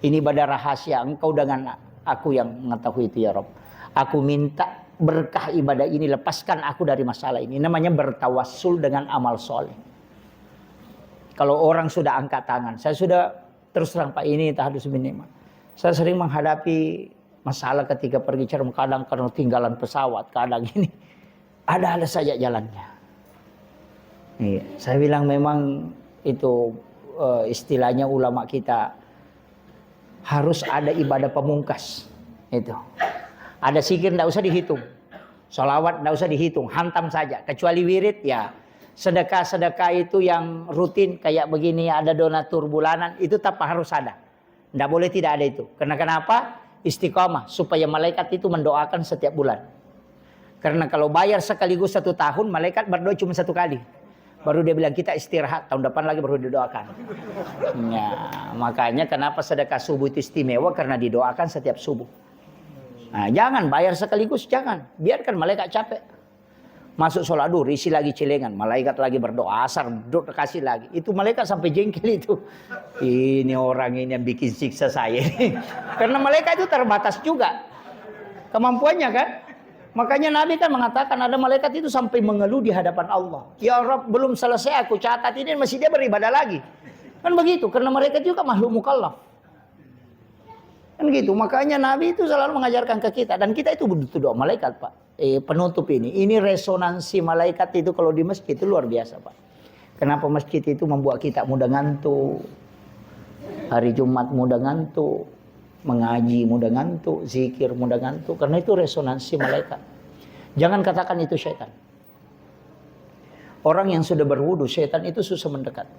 Ini ibadah rahasia. Engkau dengan aku yang mengetahui itu ya Rabb. Aku minta berkah ibadah ini, lepaskan aku dari masalah ini. Namanya bertawassul dengan amal soleh. Kalau orang sudah angkat tangan, saya sudah terus terang Pak ini tahadus bin nikmat. Saya sering menghadapi masalah ketika pergi cerem, kadang karena tinggalan pesawat, kadang ini ada saja jalannya. Iya, saya bilang memang itu istilahnya ulama kita harus ada ibadah pemungkas itu. Ada zikir tidak usah dihitung. Sholawat tidak usah dihitung. Hantam saja. Kecuali wirid ya. Sedekah-sedekah itu yang rutin kayak begini. Ada donatur bulanan. Itu tetap harus ada. Tidak boleh tidak ada itu. Karena kenapa? Istiqomah. Supaya malaikat itu mendoakan setiap bulan. Karena kalau bayar sekaligus 1 tahun. Malaikat berdoa cuma 1 kali. Baru dia bilang kita istirahat. Tahun depan lagi baru didoakan. Ya, makanya kenapa sedekah subuh itu istimewa. Karena didoakan setiap subuh. Nah, jangan bayar sekaligus, jangan. Biarkan malaikat capek. Masuk sholat duhur, isi lagi celengan. Malaikat lagi berdoa, asar, kasih lagi. Itu malaikat sampai jengkel itu. Ini orang ini yang bikin siksa saya. Karena malaikat itu terbatas juga. Kemampuannya kan. Makanya Nabi kan mengatakan ada malaikat itu sampai mengeluh di hadapan Allah. Ya Rabb, belum selesai aku catat ini, masih dia beribadah lagi. Kan begitu, karena malaikat juga makhluk mukallaf. Kan gitu, makanya Nabi itu selalu mengajarkan ke kita. Dan kita itu butuh doa malaikat Pak. Penutup ini. Ini resonansi malaikat itu kalau di masjid itu luar biasa Pak. Kenapa masjid itu membuat kita mudah ngantuk. Hari Jumat mudah ngantuk. Mengaji mudah ngantuk. Zikir mudah ngantuk. Karena itu resonansi malaikat. Jangan katakan itu syaitan. Orang yang sudah berwudu, syaitan itu susah mendekat.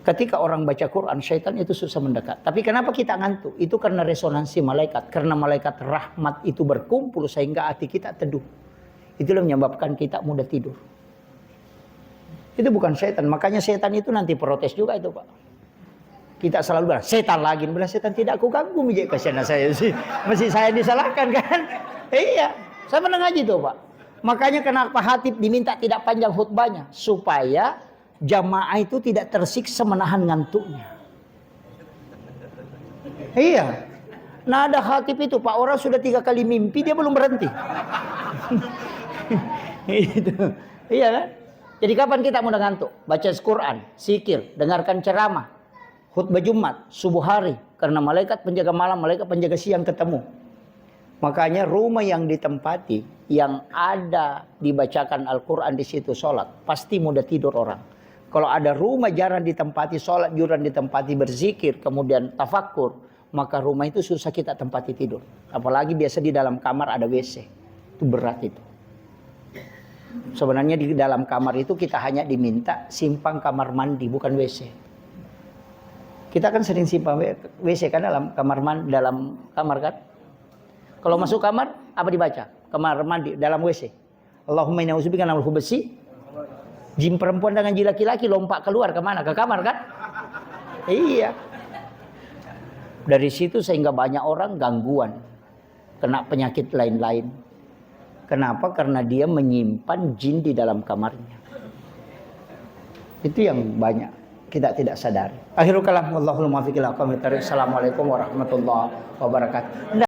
Ketika orang baca Quran, syaitan itu susah mendekat. Tapi kenapa kita ngantuk? Itu karena resonansi malaikat. Karena malaikat rahmat itu berkumpul sehingga hati kita teduh. Itulah menyebabkan kita mudah tidur. Itu bukan syaitan. Makanya syaitan itu nanti protes juga itu Pak. Kita selalu bilang, setan lagi. Bilang setan tidak aku ganggu. Kasihan saya sih. Masih saya disalahkan kan? Iya. Saya pernah ngaji tuh Pak. Makanya kenapa Hatib diminta tidak panjang khutbahnya. Supaya jamaah itu tidak tersiksa menahan ngantuknya. Iya. Nada khatib itu, Pak, orang sudah 3 kali mimpi, dia belum berhenti. Itu. Iya kan? Jadi kapan kita mau ngantuk? Baca Al-Quran, zikir, dengarkan ceramah, khutbah Jumat, subuh hari. Karena malaikat penjaga malam, malaikat penjaga siang ketemu. Makanya rumah yang ditempati, yang ada dibacakan Al-Quran di situ, sholat, pasti mudah tidur orang. Kalau ada rumah jarang ditempati, sholat jarang ditempati, berzikir, kemudian tafakkur, maka rumah itu susah kita tempati tidur. Apalagi biasa di dalam kamar ada WC. Itu berat itu. Sebenarnya di dalam kamar itu kita hanya diminta simpang kamar mandi, bukan WC. Kita kan sering simpang WC kan dalam kamar mandi, dalam kamar kan. Kalau masuk kamar, apa dibaca? Kamar mandi, dalam WC. Allahumma inna udzubika minal khubuthi. Jin perempuan dengan jin laki-laki lompat keluar kemana? Ke kamar kan? Iya. Dari situ sehingga banyak orang gangguan, kena penyakit lain-lain. Kenapa? Karena dia menyimpan jin di dalam kamarnya. Itu yang banyak kita tidak sadari. Akhirul kalam, wallahul muwaffiq ila aqwamit thoriq. Assalamualaikum warahmatullahi wabarakatuh.